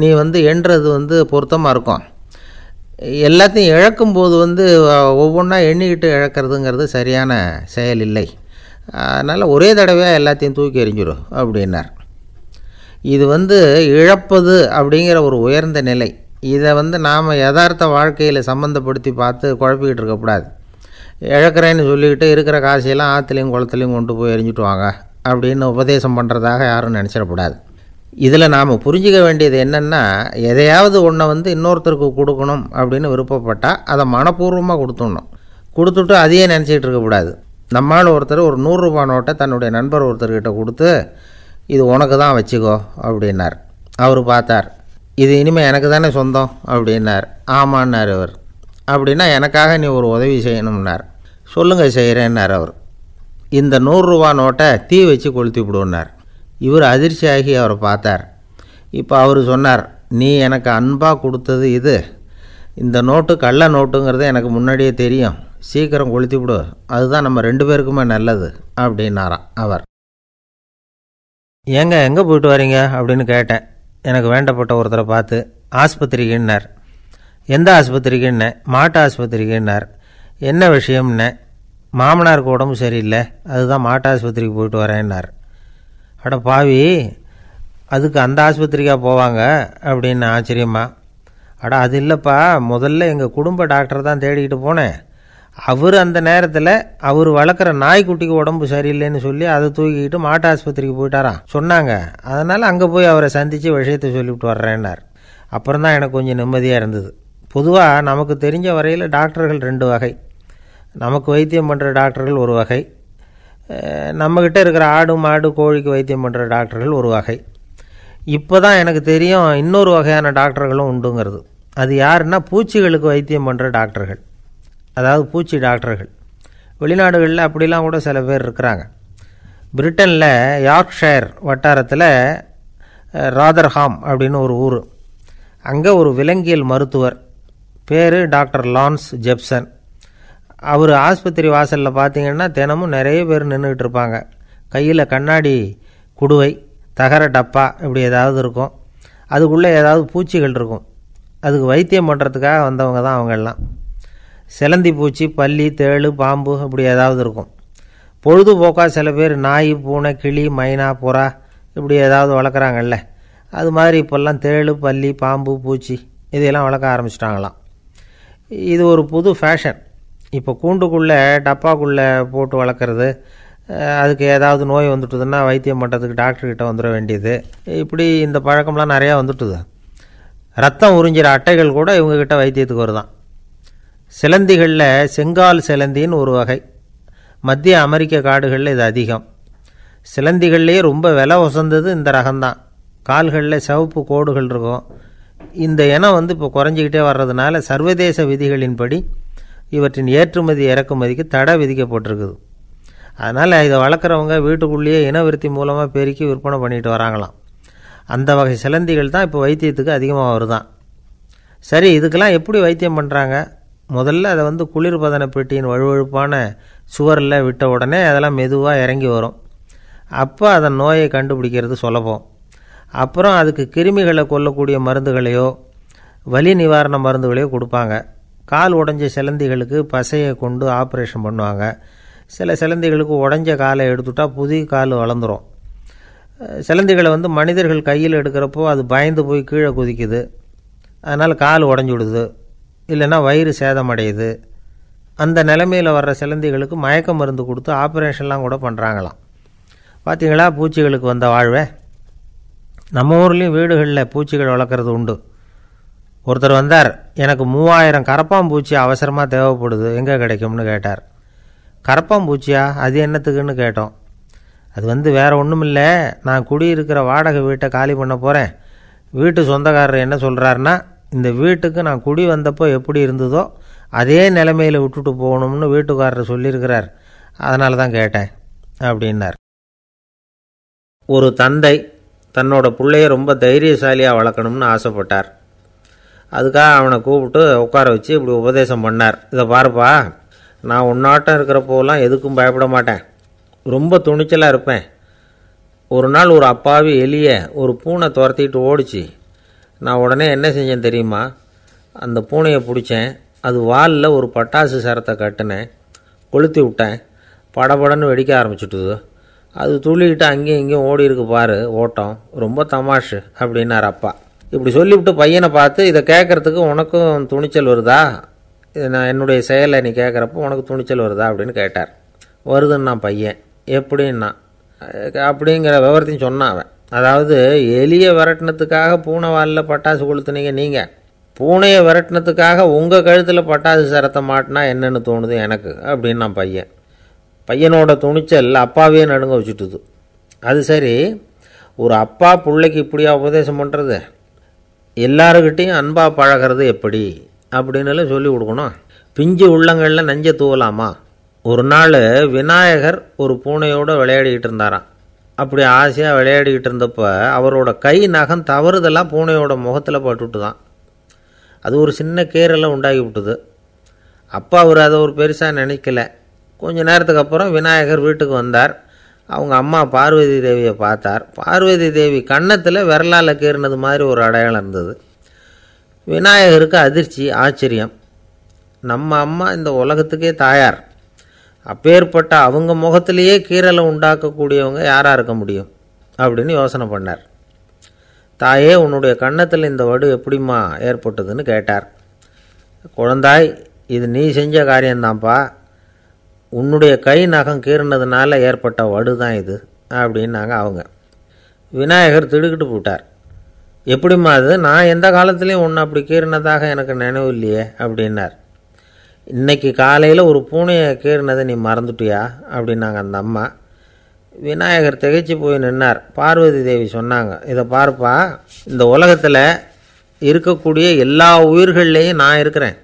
நீ எண்ணுறது பொருத்தமாக இருக்கும். எல்லாத்தையும் இழக்கும்போது ஒவ்வொன்றா எண்ணிக்கிட்டு இழக்கிறதுங்கிறது சரியான செயல் இல்லை. அதனால் ஒரே தடவையாக எல்லாத்தையும் தூக்கி எறிஞ்சிடும் அப்படின்னார். இது இழப்பது அப்படிங்கிற ஒரு உயர்ந்த நிலை. இதை நாம் யதார்த்த வாழ்க்கையில் சம்மந்தப்படுத்தி பார்த்து குழப்பிக்கிட்டு இருக்கக்கூடாது. இழக்கிறேன்னு சொல்லிக்கிட்டு இருக்கிற காசையெல்லாம் ஆற்றுலையும் குளத்துலையும் கொண்டு போய் எரிஞ்சிட்டு வாங்க அப்படின்னு உபதேசம் பண்ணுறதாக யாரும் நினச்சிடக்கூடாது. இதில் நாம் புரிஞ்சிக்க வேண்டியது என்னென்னா, எதையாவது ஒன்றை வந்து இன்னொருத்தருக்கு கொடுக்கணும் அப்படின்னு விருப்பப்பட்டால் அதை மனப்பூர்வமாக கொடுத்துடணும். கொடுத்துட்டு அதையே நினச்சிக்கிட்டு இருக்கக்கூடாது. நம்மால் ஒருத்தர் ஒரு 100 ரூபா நோட்டை தன்னுடைய நண்பர் ஒருத்தர்கிட்ட கொடுத்து, இது உனக்கு தான் வச்சுக்கோ அப்படின்னார். அவர் பார்த்தார், இது இனிமேல் எனக்கு தானே சொந்தம் அப்படின்னார். ஆமான்னார் அவர். அப்படின்னா எனக்காக நீ ஒரு உதவி செய்யணும்னார். சொல்லுங்கள் செய்கிறேன்னார் அவர். இந்த 100 ரூபா நோட்டை தீ வச்சு கொளுத்தி விடுன்னார். இவர் அதிர்ச்சியாகி அவரை பார்த்தார். இப்போ அவர் சொன்னார், நீ எனக்கு அன்பாக கொடுத்தது இது, இந்த நோட்டு கள்ள நோட்டுங்கிறது எனக்கு முன்னாடியே தெரியும், சீக்கிரம் கொளுத்தி விடு, அதுதான் நம்ம 2 பேருக்குமே நல்லது அப்படின்னாராம் அவர். ஏங்க எங்கே போயிட்டு வரீங்க அப்படின்னு கேட்டேன். எனக்கு வேண்டப்பட்ட ஒருத்தரை பார்த்து. ஆஸ்பத்திரிக்குன்னார். எந்த ஆஸ்பத்திரிக்குன்னே? மாட்டு ஆஸ்பத்திரிக்குன்னார். என்ன விஷயம்னே? மாமனாருக்கு உடம்பு சரியில்லை, அதுதான் மாட்டு ஆஸ்பத்திரிக்கு போயிட்டு வரேன்னார். அட பாவி, அதுக்கு அந்த ஆஸ்பத்திரிக்காக போவாங்க அப்படின்னு ஆச்சரியமா. அட அது இல்லைப்பா, முதல்ல எங்கள் குடும்ப டாக்டர் தான் தேடிக்கிட்டு போனேன். அவர் அந்த நேரத்தில் அவர் வளர்க்குற நாய்க்குட்டிக்கு உடம்பு சரியில்லைன்னு சொல்லி அதை தூக்கிக்கிட்டு மாட்டு ஆஸ்பத்திரிக்கு போயிட்டாராம் சொன்னாங்க. அதனால் அங்கே போய் அவரை சந்தித்து விஷயத்தை சொல்லிவிட்டு வர்றேன்னார். அப்புறம் தான் எனக்கு கொஞ்சம் நிம்மதியாக இருந்தது. பொதுவாக நமக்கு தெரிஞ்ச வரையில் டாக்டர்கள் 2 வகை. நமக்கு வைத்தியம் பண்ணுற டாக்டர்கள் ஒரு வகை, நம்மக்கிட்ட இருக்கிற ஆடு மாடு கோழிக்கு வைத்தியம் பண்ணுற டாக்டர்கள் ஒரு வகை. இப்போ தான் எனக்கு தெரியும் இன்னொரு வகையான டாக்டர்களும் உண்டுங்கிறது. அது யாருன்னா, பூச்சிகளுக்கு வைத்தியம் பண்ணுற டாக்டர்கள், அதாவது பூச்சி டாக்டர்கள். வெளிநாடுகளில் அப்படிலாம் கூட சில பேர் இருக்கிறாங்க. பிரிட்டனில் யார்க்ஷயர் வட்டாரத்தில் ராதர்ஹாம் அப்படின்னு ஒரு ஊர். அங்கே ஒரு விலங்கியல் மருத்துவர், பேர் டாக்டர் லான்ஸ் ஜெப்சன். அவர் ஆஸ்பத்திரி வாசலில் பார்த்தீங்கன்னா தினமும் நிறைய பேர் நின்றுக்கிட்டு இருப்பாங்க. கையில் கண்ணாடி குடுவை, தகர டப்பா இப்படி ஏதாவது இருக்கும். அதுக்குள்ளே ஏதாவது பூச்சிகள் இருக்கும். அதுக்கு வைத்தியம் பண்ணுறதுக்காக வந்தவங்க தான் அவங்கெல்லாம். சிலந்தி பூச்சி, பல்லி, தேளு, பாம்பு இப்படி ஏதாவது இருக்கும். பொழுதுபோக்காக சில பேர் நாய், பூனை, கிளி, மைனா, புறா இப்படி ஏதாவது வளர்க்குறாங்கல்ல, அது மாதிரி இப்போல்லாம் தேளு, பல்லி, பாம்பு, பூச்சி இதையெல்லாம் வளர்க்க ஆரம்பிச்சிட்டாங்களாம். இது ஒரு புது ஃபேஷன். இப்போ கூண்டுக்குள்ளே டப்பாக்குள்ளே போட்டு வளர்க்குறது, அதுக்கு ஏதாவது நோய் வந்துட்டுதுன்னா வைத்தியம் பண்ணுறதுக்கு டாக்டர்கிட்ட வந்துட வேண்டியது, இப்படி இந்த பழக்கம்லாம் நிறையா வந்துட்டுது. ரத்தம் உறிஞ்சிற அட்டைகள் கூட இவங்ககிட்ட வைத்தியத்துக்கு வருதான். சிலந்திகளில் செங்கால் சிலந்தின்னு ஒரு வகை. மத்திய அமெரிக்க காடுகளில் இது அதிகம். சிலந்திகள்லேயே ரொம்ப விலை உசந்தது இந்த ரகம்தான். கால்களில் சிவப்பு கோடுகள் இருக்கும். இந்த இனம் இப்போ குறைஞ்சிக்கிட்டே வர்றதுனால சர்வதேச விதிகளின்படி இவற்றின் ஏற்றுமதி இறக்குமதிக்கு தடை விதிக்கப்பட்டிருக்குது. அதனால் இதை வளர்க்குறவங்க வீட்டுக்குள்ளேயே இனவிருத்தி மூலமாக பெருக்கி விற்பனை பண்ணிட்டு வராங்களாம். அந்த வகை சிலந்திகள் தான் இப்போ வைத்தியத்துக்கு அதிகமாக வருதான். சரி, இதுக்கெல்லாம் எப்படி வைத்தியம் பண்ணுறாங்க? முதல்ல அதை குளிர்பதன பெட்டியின் வழுவழுப்பான சுவரில் விட்ட உடனே அதெல்லாம் மெதுவாக இறங்கி வரும். அப்போ அதன் நோயை கண்டுபிடிக்கிறது சுலபம். அப்புறம் அதுக்கு கிருமிகளை கொல்லக்கூடிய மருந்துகளையோ வலி நிவாரண மருந்துகளையோ கொடுப்பாங்க. கால் உடைஞ்ச சிலந்திகளுக்கு பசையை கொண்டு ஆப்ரேஷன் பண்ணுவாங்க. சில சிலந்திகளுக்கு உடைஞ்ச காலை எடுத்துட்டால் புதிய கால் வளர்ந்துடும். சிலந்திகளை மனிதர்கள் கையில் எடுக்கிறப்போ அது பயந்து போய் கீழே குதிக்குது, அதனால் கால் உடஞ்சி விடுது, இல்லைன்னா வயிறு சேதமடையுது. அந்த நிலைமையில் வர்ற சிலந்திகளுக்கு மயக்க மருந்து கொடுத்து ஆப்ரேஷன்லாம் கூட பண்ணுறாங்களாம். பார்த்திங்களா பூச்சிகளுக்கு வந்த வாழ்வே. நம்ம ஊர்லேயும் வீடுகளில் பூச்சிகள் வளர்க்குறது உண்டு. ஒருத்தர் வந்தார், எனக்கு 3000 கரப்பாம்பூச்சி அவசரமாக தேவைப்படுது, எங்கே கிடைக்கும்னு கேட்டார். கரப்பாம்பூச்சியா, அது என்னத்துக்குன்னு கேட்டோம். அது வேறு ஒன்றும் இல்லை, நான் குடியிருக்கிற வாடகை வீட்டை காலி பண்ண போகிறேன். வீட்டு சொந்தக்காரர் என்ன சொல்கிறாருன்னா, இந்த வீட்டுக்கு நான் குடி வந்தப்போ எப்படி இருந்ததோ அதே நிலைமையில் விட்டுட்டு போகணும்னு வீட்டுக்காரர் சொல்லியிருக்கிறார், அதனால தான் கேட்டேன் அப்படின்னார். ஒரு தந்தை தன்னோட பிள்ளைய ரொம்ப தைரியசாலியாக வளர்க்கணும்னு ஆசைப்பட்டார். அதுக்காக அவனை கூப்பிட்டு உட்கார வச்சு இப்படி உபதேசம் பண்ணார். இதை பாருப்பா, நான் உன்னாட்டம் இருக்கிறப்போலாம் எதுக்கும் பயப்பட மாட்டேன், ரொம்ப துணிச்சலாக இருப்பேன். ஒரு நாள் ஒரு அப்பாவி எலியை ஒரு பூனை துரத்திட்டு ஓடிச்சு. நான் உடனே என்ன செஞ்சேன் தெரியுமா? அந்த பூனையை பிடிச்சேன், அது வாலில் ஒரு பட்டாசு சரத்தை கட்டினேன், கொளுத்தி விட்டேன், படபடன்னு வெடிக்க ஆரம்பிச்சுட்டுது. அது துள்ளிக்கிட்டு அங்கேயும் இங்கேயும் ஓடி இருக்கு பாரு ஓட்டம், ரொம்ப தமாஷு அப்படின்னார் அப்பா. இப்படி சொல்லிவிட்டு பையனை பார்த்து, இதை கேட்குறதுக்கு உனக்கும் துணிச்சல் வருதா? நான் என்னுடைய செயலை நீ கேட்குறப்போ உனக்கு துணிச்சல் வருதா அப்படின்னு கேட்டார். வருதுன்னா பையன். எப்படின்னா அப்படிங்கிற விவரத்தையும் சொன்னான் அவன். அதாவது எலியை விரட்டினத்துக்காக பூனை வாலில் பட்டாசு கொளுத்துனீங்க நீங்கள், பூனையை விரட்டினத்துக்காக உங்கள் கழுத்தில் பட்டாசு சரத்தை மாட்டினா என்னென்னு தோணுது எனக்கு அப்படின்னா பையனோட துணிச்சல் அப்பாவே நடுங்க வச்சுட்டுது. அது சரி, ஒரு அப்பா பிள்ளைக்கு இப்படியா உபதேசம் பண்ணுறது? எல்லாருக்கிட்டையும் அன்பாக பழகிறது எப்படி அப்படின்னு சொல்லி கொடுக்கணும். பிஞ்சு உள்ளங்களில் நஞ்சை தூவலாமா? ஒரு நாள் விநாயகர் ஒரு பூனையோடு விளையாடிக்கிட்டு இருந்தாராம். அப்படி ஆசையாக விளையாடிக்கிட்டு இருந்தப்போ அவரோட கை நகம் தவறுதெல்லாம் பூனையோட முகத்தில் பட்டுட்டு தான். அது ஒரு சின்ன கீறலை உண்டாகி விட்டுது. அப்பா அவர் அதை ஒரு பெருசாக நினைக்கல. கொஞ்ச நேரத்துக்கு அப்புறம் விநாயகர் வீட்டுக்கு வந்தார். அவங்க அம்மா பார்வதி தேவியை பார்த்தார். பார்வதி தேவி கன்னத்தில் விரலால் கீறினது மாதிரி ஒரு அடையாளம் இருந்தது. விநாயகருக்கு அதிர்ச்சி, ஆச்சரியம். நம்ம அம்மா இந்த உலகத்துக்கே தாயார், அப்பேற்பட்ட அவங்க முகத்திலேயே கீறலை உண்டாக்கக்கூடியவங்க யாராக இருக்க முடியும் அப்படின்னு யோசனை பண்ணார். தாயே, உன்னுடைய கன்னத்தில் இந்த வடு எப்படிம்மா ஏற்பட்டதுன்னு கேட்டார். குழந்தாய், இது நீ செஞ்ச காரியம்தான்ப்பா, உன்னுடைய கை நகம் கீறினதுனால ஏற்பட்ட வடு தான் இது அப்படின்னாங்க அவங்க. விநாயகர் திடுக்கிட்டு போட்டார். எப்படிம்மா அது? நான் எந்த காலத்துலேயும் ஒன்று அப்படி கீறினதாக எனக்கு நினைவு இல்லையே அப்படின்னார். இன்றைக்கி காலையில் ஒரு பூனையை கீறினதை நீ மறந்துட்டியா அப்படின்னாங்க அந்த அம்மா. விநாயகர் திகைச்சு போய் நின்னார். பார்வதி தேவி சொன்னாங்க, இதை பார்ப்பா, இந்த உலகத்தில் இருக்கக்கூடிய எல்லா உயிர்கள்லேயும் நான் இருக்கிறேன்.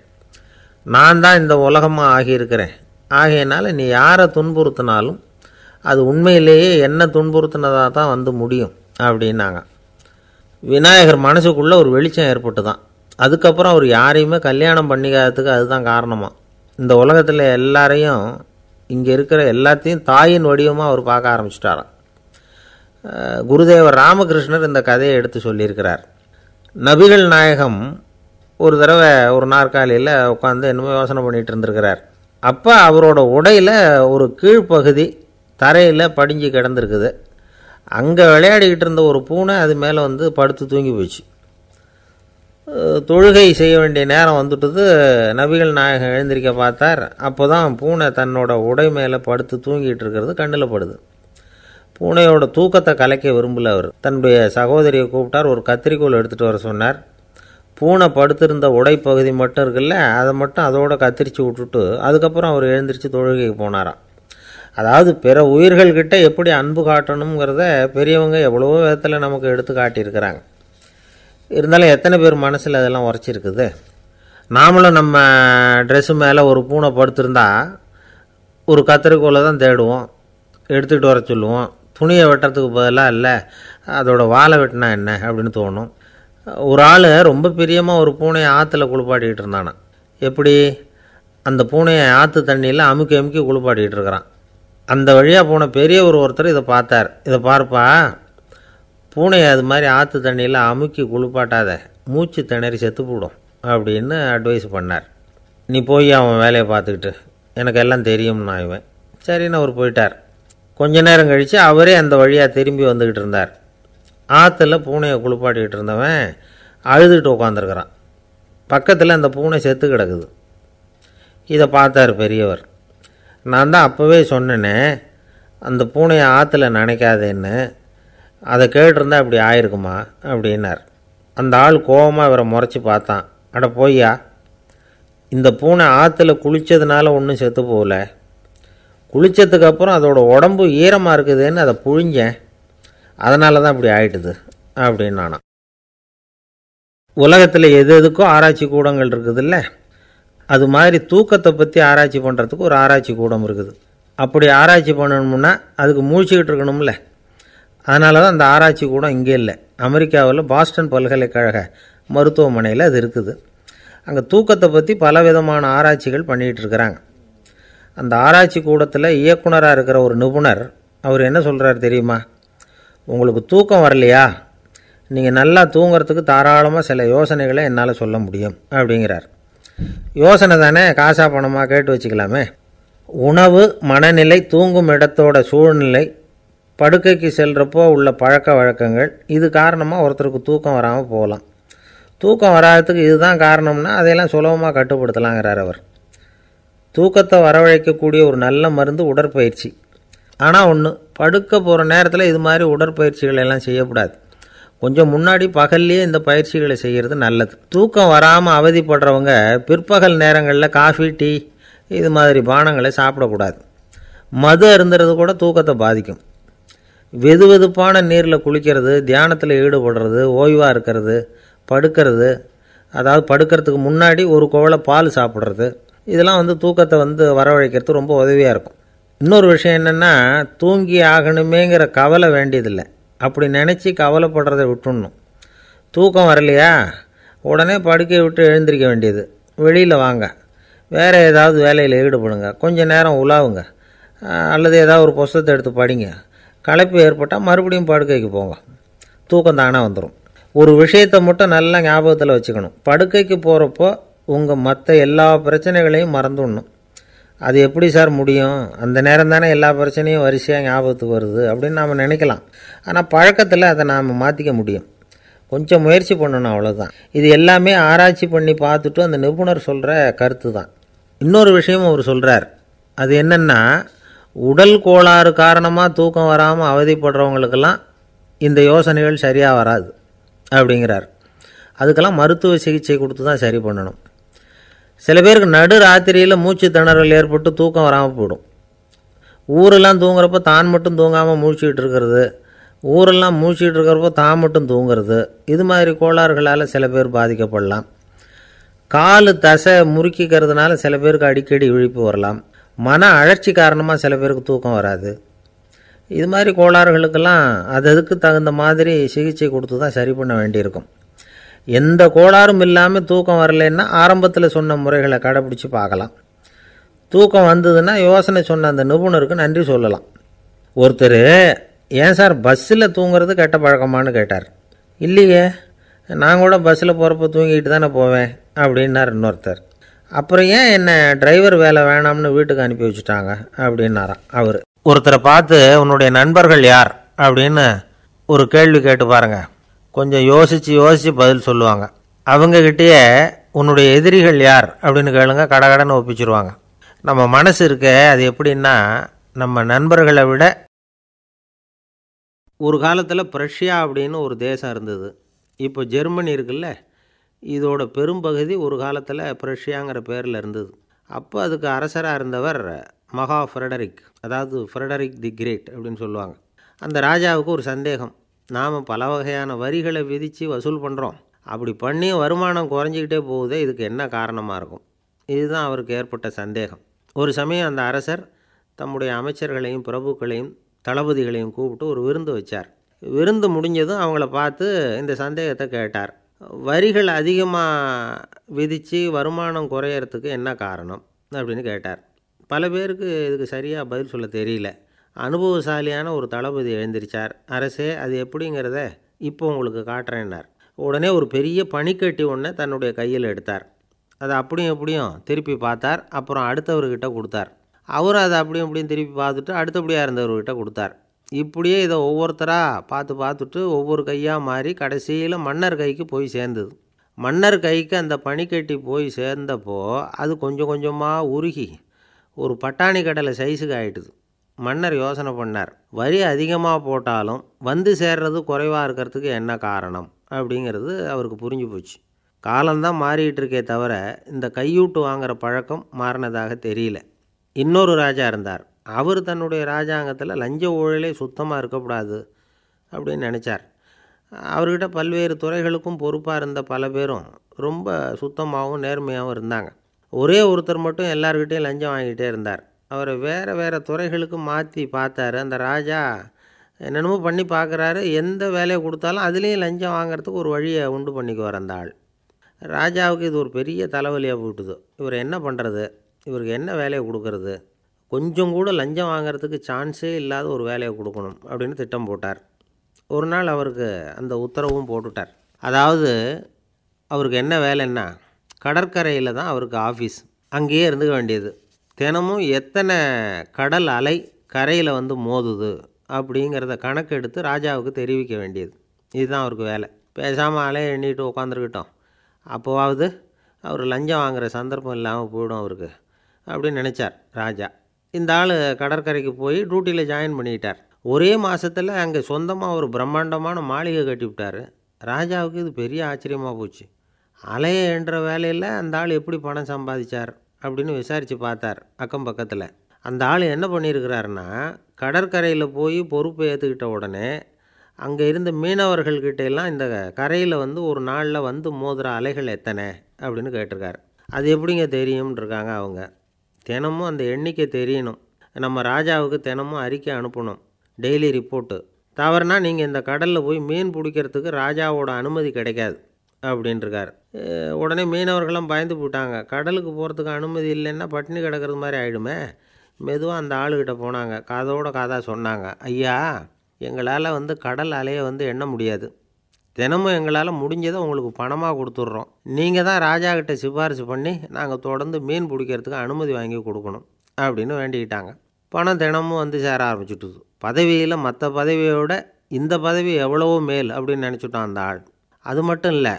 நான் தான் இந்த உலகமாக ஆகியிருக்கிறேன். ஆகையினால நீ யாரை துன்புறுத்தினாலும் அது உண்மையிலேயே என்ன துன்புறுத்தினதாக தான் வந்து முடியும் அப்படின்னாங்க. விநாயகர் மனசுக்குள்ளே ஒரு வெளிச்சம் ஏற்பட்டு தான். அதுக்கப்புறம் அவர் யாரையுமே கல்யாணம் பண்ணிக்காததுக்கு அதுதான் காரணமாக. இந்த உலகத்தில் எல்லாரையும், இங்கே இருக்கிற எல்லாத்தையும் தாயின் வடிவமாக அவர் பார்க்க ஆரம்பிச்சிட்டாராம். குருதேவர் ராமகிருஷ்ணர் இந்த கதையை எடுத்து சொல்லியிருக்கிறார். நபிகள் நாயகம் ஒரு தடவை ஒரு நாற்காலியில் உட்காந்து என்னமோ யோசனை பண்ணிகிட்டு இருந்திருக்கிறார். அப்போ அவரோட உடையில் ஒரு கீழ்ப்பகுதி தரையில் படிஞ்சு கிடந்திருக்குது. அங்கே விளையாடிக்கிட்டு இருந்த ஒரு பூனை அது மேலே வந்து படுத்து தூங்கி போச்சு. தொழுகை செய்ய வேண்டிய நேரம் வந்துட்டது. நபிகள் நாயகம் எழுந்திருக்க பார்த்தார். அப்போ தான் பூனை தன்னோட உடை மேலே படுத்து தூங்கிட்டு இருக்கிறது கண்ணில் படுது. பூனையோட தூக்கத்தை கலைக்க விரும்பல அவர். தன்னுடைய சகோதரியை கூப்பிட்டார். ஒரு கத்திரிக்கோள் எடுத்துகிட்டு வர சொன்னார். பூனை படுத்திருந்த உடைப்பகுதி மட்டும் இருக்குல்ல, அதை மட்டும் அதோட கத்திரிச்சு விட்டுட்டு அதுக்கப்புறம் அவர் எழுந்திரிச்சு தொழுகைக்கு போனாராம். அதாவது பிற உயிர்கள்கிட்ட எப்படி அன்பு காட்டணுங்கிறத பெரியவங்க எவ்வளவோ விதத்தில் நமக்கு எடுத்து காட்டியிருக்கிறாங்க. இருந்தாலும் எத்தனை பேர் மனசில் அதெல்லாம் உரைச்சிருக்குது? நாமளும் நம்ம ட்ரெஸ்ஸு மேலே ஒரு பூனை படுத்திருந்தா ஒரு கத்திரிக்கோலை தான் தேடுவோம், எடுத்துகிட்டு வர சொல்லுவோம். துணியை வெட்டுறதுக்கு பதிலாக இல்லை அதோட வாழை வெட்டினா என்ன அப்படின்னு தோணும். ஒரு ஆள் ரொம்ப பிரியமாக ஒரு பூனையை ஆற்றுல குளிப்பாட்டிக்கிட்டு இருந்தானா. எப்படி? அந்த பூனையை ஆற்று தண்ணியில் அமுக்கி அமுக்கி குளிப்பாட்டிக்கிட்டு இருக்கிறான். அந்த வழியாக போன பெரியவர் ஒருத்தர் இதை பார்த்தார். இதை பார்ப்பா, பூனையை அது மாதிரி ஆற்று தண்ணியில் அமுக்கி குளிப்பாட்டாத, மூச்சு திணறி செத்து போடும் அப்படின்னு அட்வைஸ் பண்ணார். நீ போய் அவன் வேலையை பார்த்துக்கிட்டு, எனக்கு எல்லாம் தெரியும்னா இவன். சரின்னு அவர் போயிட்டார். கொஞ்ச நேரம் கழித்து அவரே அந்த வழியாக திரும்பி வந்துக்கிட்டு இருந்தார். ஆற்றுல பூனையை குளிப்பாட்டிக்கிட்டு இருந்தவன் அழுதுகிட்டு உட்காந்துருக்கிறான். பக்கத்தில் அந்த பூனை செத்து கிடக்குது. இதை பார்த்தார் பெரியவர். நான் தான் அப்போவே சொன்னேனே அந்த பூனையை ஆற்றுல நினைக்காதேன்னு, அதை கேட்டிருந்தா இப்படி ஆயிருக்குமா அப்படின்னார். அந்த ஆள் கோபமாக இவரை முறைச்சி பார்த்தான். அட போய்யா, இந்த பூனை ஆற்றுல குளித்ததுனால ஒன்றும் செத்து போகல, குளித்ததுக்கப்புறம் அதோட உடம்பு ஈரமாக இருக்குதுன்னு அதை புழிஞ்சேன், அதனால தான் இப்படி ஆயிட்டுது அப்படின்னு நானா. உலகத்தில் எது எதுக்கும் ஆராய்ச்சி கூடங்கள் இருக்குதுல்ல, அது மாதிரி தூக்கத்தை பற்றி ஆராய்ச்சி பண்ணுறதுக்கு ஒரு ஆராய்ச்சி கூடம் இருக்குது. அப்படி ஆராய்ச்சி பண்ணணும்னா அதுக்கு மூழ்கிக்கிட்டு இருக்கணும்ல. அதனால தான் அந்த ஆராய்ச்சி கூடம் இங்கே இல்லை. அமெரிக்காவில் பாஸ்டன் பல்கலைக்கழக மருத்துவமனையில் அது இருக்குது. அங்கே தூக்கத்தை பற்றி பலவிதமான ஆராய்ச்சிகள் பண்ணிகிட்டு இருக்கிறாங்க. அந்த ஆராய்ச்சி கூடத்தில் இயக்குனராக இருக்கிற ஒரு நிபுணர் அவர் என்ன சொல்கிறார் தெரியுமா? உங்களுக்கு தூக்கம் வரலையா, நீங்கள் நல்லா தூங்கிறதுக்கு தாராளமாக சில யோசனைகளை என்னால் சொல்ல முடியும் அப்படிங்கிறார். யோசனை தானே, காசா பணமாக கேட்டு வச்சுக்கலாமே. உணவு, மனநிலை, தூங்கும் இடத்தோட சூழ்நிலை, படுக்கைக்கு செல்கிறப்போ உள்ள பழக்க வழக்கங்கள், இது காரணமாக ஒருத்தருக்கு தூக்கம் வராமல் போகலாம். தூக்கம் வராததுக்கு இதுதான் காரணம்னா அதையெல்லாம் சுலபமாக கட்டுப்படுத்தலாங்கிறார் அவர். தூக்கத்தை வரவழைக்கக்கூடிய ஒரு நல்ல மருந்து உடற்பயிற்சி. ஆனால் ஒன்று, படுக்க போகிற நேரத்தில் இது மாதிரி உடற்பயிற்சிகள் எல்லாம் செய்யக்கூடாது. கொஞ்சம் முன்னாடி பகல்லையே இந்த பயிற்சிகளை செய்கிறது நல்லது. தூக்கம் வராமல் அவதிப்படுறவங்க பிற்பகல் நேரங்களில் காஃபி, டீ இது மாதிரி பானங்களை சாப்பிடக்கூடாது. மது அருந்துறது கூட தூக்கத்தை பாதிக்கும். வெது வெதுப்பான நீரில் குளிக்கிறது, தியானத்தில் ஈடுபடுறது, ஓய்வாக இருக்கிறது, படுக்கிறது, அதாவது படுக்கிறதுக்கு முன்னாடி ஒரு குவளை பால் சாப்பிட்றது, இதெல்லாம் தூக்கத்தை வரவழைக்கிறது ரொம்ப உதவியாக இருக்கும். இன்னொரு விஷயம் என்னென்னா, தூங்கி ஆகணுமேங்கிற கவலை வேண்டியதில்லை. அப்படி நினச்சி கவலைப்படுறதை விட்டுடணும். தூக்கம் வரலையா, உடனே படுக்கையை விட்டு எழுந்திரிக்க வேண்டியது. வெளியில் வாங்க, வேறு ஏதாவது வேலையில் ஈடுபடுங்க, கொஞ்சம் நேரம் உலாவுங்க, அல்லது ஏதாவது ஒரு புஸ்தகத்தை எடுத்து படிங்க. களைப்பு ஏற்பட்டால் மறுபடியும் படுக்கைக்கு போங்க. தூக்கம் தானாக வந்துடும். ஒரு விஷயத்தை மட்டும் நல்லா ஞாபகத்தில் வச்சுக்கணும். படுக்கைக்கு போகிறப்போ உங்கள் மற்ற எல்லா பிரச்சனைகளையும் மறந்துடணும். அது எப்படி சார் முடியும்? அந்த நேரம் தானே எல்லா பிரச்சனையும் வரிசையாக ஞாபகத்துக்கு வருது அப்படின்னு நாம் நினைக்கலாம். ஆனால் பழக்கத்தில் அதை நாம் மாற்றிக்க முடியும். கொஞ்சம் முயற்சி பண்ணணும், அவ்வளோதான். இது எல்லாமே ஆராய்ச்சி பண்ணி பார்த்துட்டு அந்த நிபுணர் சொல்கிற கருத்து தான். இன்னொரு விஷயமும் அவர் சொல்கிறார். அது என்னென்னா, உடல் கோளாறு காரணமாக தூக்கம் வராமல் அவதிப்படுறவங்களுக்கெல்லாம் இந்த யோசனைகள் சரியாக வராது அப்படிங்கிறார். அதுக்கெல்லாம் மருத்துவ சிகிச்சை கொடுத்து தான் சரி பண்ணணும். சில பேருக்கு நடு ராத்திரியில் மூச்சு திணறல் ஏற்பட்டு தூக்கம் வராமல் போயிடும். ஊரெல்லாம் தூங்குறப்போ தான் மட்டும் தூங்காமல் மூழ்கிட்டு இருக்கிறது, ஊரெல்லாம் மூழ்கிட்டு இருக்கிறப்போ தான் மட்டும் தூங்குறது, இது மாதிரி கோளாறுகளால் சில பேர் பாதிக்கப்படலாம். கால் தசை முறுக்கிக்கிறதுனால சில பேருக்கு அடிக்கடி விழிப்பு வரலாம். மன அழற்சி காரணமாக சில பேருக்கு தூக்கம் வராது. இது மாதிரி கோளாறுகளுக்கெல்லாம் அதுக்கு தகுந்த மாதிரி சிகிச்சை கொடுத்து தான் சரி பண்ண வேண்டியிருக்கும். எந்த கோளாறும் இல்லாமல் தூக்கம் வரலைன்னா ஆரம்பத்தில் சொன்ன முறைகளை கடைப்பிடிச்சு பார்க்கலாம். தூக்கம் வந்ததுன்னா யோசனை சொன்ன அந்த நிபுணருக்கு நன்றி சொல்லலாம். ஒருத்தர், ஏன் சார் பஸ்ஸில் தூங்குறது கெட்ட பழக்கமானு கேட்டார். இல்லையே, நான் கூட பஸ்ஸில் போகிறப்ப தூங்கிட்டு தானே போவேன் அப்படின்னார் இன்னொருத்தர். அப்புறம் ஏன் என்ன டிரைவர் வேலை வேணாம்னு வீட்டுக்கு அனுப்பி வச்சுட்டாங்க அப்படின்னாராம் அவர். ஒருத்தரை பார்த்து உன்னுடைய நண்பர்கள் யார் அப்படின்னு ஒரு கேள்வி கேட்டு பாருங்க. கொஞ்சம் யோசித்து பதில் சொல்லுவாங்க. அவங்கக்கிட்டேயே உன்னுடைய எதிரிகள் யார் அப்படின்னு கேளுங்க, கடகடன்னு ஒப்பிச்சிருவாங்க. நம்ம மனசு இருக்க, அது எப்படின்னா, நம்ம நண்பர்களை விட ஒரு காலத்தில் பிரஷ்யா அப்படின்னு ஒரு தேசம் இருந்தது. இப்போ ஜெர்மனி இருக்குல்ல, இதோட பெரும்பகுதி ஒரு காலத்தில் பிரஷ்யாங்கிற பேரில் இருந்தது. அப்போ அதுக்கு அரசராக இருந்தவர் மகா ஃப்ரெடரிக், அதாவது ஃப்ரெடரிக் தி கிரேட் அப்படின்னு சொல்லுவாங்க. அந்த ராஜாவுக்கு ஒரு சந்தேகம். நாம் பல வகையான வரிகளை விதித்து வசூல் பண்ணுறோம், அப்படி பண்ணியும் வருமானம் குறைஞ்சிக்கிட்டே போகுதே, இதுக்கு என்ன காரணமாக இருக்கும்? இதுதான் அவருக்கு ஏற்பட்ட சந்தேகம். ஒரு சமயம் அந்த அரசர் தம்முடைய அமைச்சர்களையும் பிரபுக்களையும் தளபதிகளையும் கூப்பிட்டு ஒரு விருந்து வச்சார். விருந்து முடிஞ்சதும் அவங்கள பார்த்து இந்த சந்தேகத்தை கேட்டார். வரிகள் அதிகமாக விதித்து வருமானம் குறையறதுக்கு என்ன காரணம் அப்படின்னு கேட்டார். பல பேருக்கு இதுக்கு சரியாக பதில் சொல்ல தெரியல. அனுபவசாலியான ஒரு தளபதி எழுந்திரிச்சார். அரசே, அது எப்படிங்கிறத இப்போ உங்களுக்கு காட்டுறேன்னார். உடனே ஒரு பெரிய பனிக்கட்டி ஒன்றை தன்னுடைய கையில் எடுத்தார். அதை அப்படியும் எப்படியும் திருப்பி பார்த்தார். அப்புறம் அடுத்தவர்கிட்ட கொடுத்தார். அவரும் அதை அப்படியும் இப்படியும் திருப்பி பார்த்துட்டு அடுத்தபடியாக இருந்தவர்கிட்ட கொடுத்தார். இப்படியே இதை ஒவ்வொருத்தராக பார்த்துட்டு ஒவ்வொரு கையாக மாறி கடைசியில் மன்னர் கைக்கு போய் சேர்ந்தது. மன்னர் கைக்கு அந்த பனிக்கட்டி போய் சேர்ந்தப்போ அது கொஞ்சம் கொஞ்சமாக உருகி ஒரு பட்டாணி கடலை சைஸுக்கு ஆகிட்டுது. மன்னர் யோசனை பண்ணார், வரி அதிகமாக போட்டாலும் வந்து சேர்றது குறைவாக இருக்கிறதுக்கு என்ன காரணம் அப்படிங்கிறது அவருக்கு புரிஞ்சு போச்சு. காலம்தான் மாறிக்கிட்டு இருக்கே தவிர இந்த கையூட்டு வாங்குகிற பழக்கம் மாறினதாக தெரியல. இன்னொரு ராஜா இருந்தார். அவர் தன்னுடைய ராஜாங்கத்தில் லஞ்ச ஊழலே சுத்தமாக இருக்கக்கூடாது அப்படின்னு நினச்சார். அவர்கிட்ட பல்வேறு துறைகளுக்கும் பொறுப்பாக இருந்த பல பேரும் ரொம்ப சுத்தமாகவும் நேர்மையாகவும் இருந்தாங்க. ஒரே ஒருத்தர் மட்டும் எல்லார்கிட்டையும் லஞ்சம் வாங்கிட்டே இருந்தார். அவரை வேறு துறைகளுக்கு மாற்றி பார்த்தாரு. அந்த ராஜா என்னென்னமோ பண்ணி பார்க்குறாரு. எந்த வேலையை கொடுத்தாலும் அதுலேயும் லஞ்சம் வாங்கிறதுக்கு ஒரு வழியை உண்டு பண்ணிக்குவார் அந்த ஆள். ராஜாவுக்கு இது ஒரு பெரிய தலைவலியாக போட்டுது. இவர் என்ன பண்ணுறது, இவருக்கு என்ன வேலையை கொடுக்கறது, கொஞ்சம் கூட லஞ்சம் வாங்கிறதுக்கு சான்ஸே இல்லாத ஒரு வேலையை கொடுக்கணும் அப்படின்னு திட்டம் போட்டார். ஒரு நாள் அவருக்கு அந்த உத்தரவும் போட்டுட்டார். அதாவது அவருக்கு என்ன வேலைன்னா, கடற்கரையில் தான் அவருக்கு ஆஃபீஸ். அங்கேயே இருந்துக்க வேண்டியது. தினமும் எத்தனை கடல் அலை கரையில் வந்து மோதுது அப்படிங்கிறத கணக்கெடுத்து ராஜாவுக்கு தெரிவிக்க வேண்டியது. இதுதான் அவருக்கு வேலை. பேசாமல் அலையை எண்ணிட்டு உட்காந்துருக்கிட்டோம், அப்போவாவது அவர் லஞ்சம் வாங்குகிற சந்தர்ப்பம் இல்லாமல் போயிடும் அவருக்கு அப்படின்னு நினச்சார் ராஜா. இந்த ஆள் கடற்கரைக்கு போய் டியூட்டியில் ஜாயின் பண்ணிக்கிட்டார். ஒரே மாதத்தில் அங்கே சொந்தமாக ஒரு பிரம்மாண்டமான மாளிகை கட்டிவிட்டார். ராஜாவுக்கு இது பெரிய ஆச்சரியமாக போச்சு. அலைய என்ற வேலையில் அந்த ஆள் எப்படி பணம் சம்பாதிச்சார் அப்படின்னு விசாரித்து பார்த்தார் அக்கம் பக்கத்தில். அந்த ஆள் என்ன பண்ணியிருக்கிறாருன்னா, கடற்கரையில் போய் பொறுப்பை ஏற்றுக்கிட்ட உடனே அங்கே இருந்த மீனவர்கள்கிட்ட எல்லாம் இந்த கரையில் வந்து ஒரு நாளில் வந்து மோதுகிற அலைகள் எத்தனை அப்படின்னு கேட்டிருக்காரு. அது எப்படிங்க தெரியும்னு இருக்காங்க அவங்க. தினமும் அந்த எண்ணிக்கை தெரியணும். நம்ம ராஜாவுக்கு தினமும் அறிக்கை அனுப்பணும், டெய்லி ரிப்போர்ட்டு. தவறுனா நீங்கள் இந்த கடலில் போய் மீன் பிடிக்கிறதுக்கு ராஜாவோட அனுமதி கிடைக்காது அப்படின்ட்டுருக்காரு. உடனே மீனவர்களும் பயந்து போட்டாங்க. கடலுக்கு போகிறதுக்கு அனுமதி இல்லைன்னா பட்டினி கிடக்கிறது மாதிரி ஆகிடுமே. மெதுவாக அந்த ஆளுகிட்ட போனாங்க, காதோட காதாக சொன்னாங்க, ஐயா, எங்களால் வந்து கடல் அலையை வந்து எண்ண முடியாது. தினமும் எங்களால் முடிஞ்சதை உங்களுக்கு பணமாக கொடுத்துட்றோம். நீங்கள் தான் ராஜா கிட்ட சிபாரிசு பண்ணி நாங்கள் தொடர்ந்து மீன் பிடிக்கிறதுக்கு அனுமதி வாங்கி கொடுக்கணும் அப்படின்னு வேண்டிக்கிட்டாங்க. பணம் தினமும் வந்து சேர ஆரம்பிச்சுட்டுது. பதவியில் மற்ற பதவியோட இந்த பதவி எவ்வளவோ மேல் அப்படின்னு நினச்சிட்டான் அந்த ஆள். அது மட்டும் இல்லை,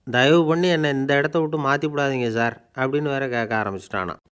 தயவு பண்ணி என்னை இந்த இடத்த விட்டு மாற்றி விடாதீங்க சார் அப்படின்னு வேற கேட்க ஆரம்பிச்சிட்டானான்.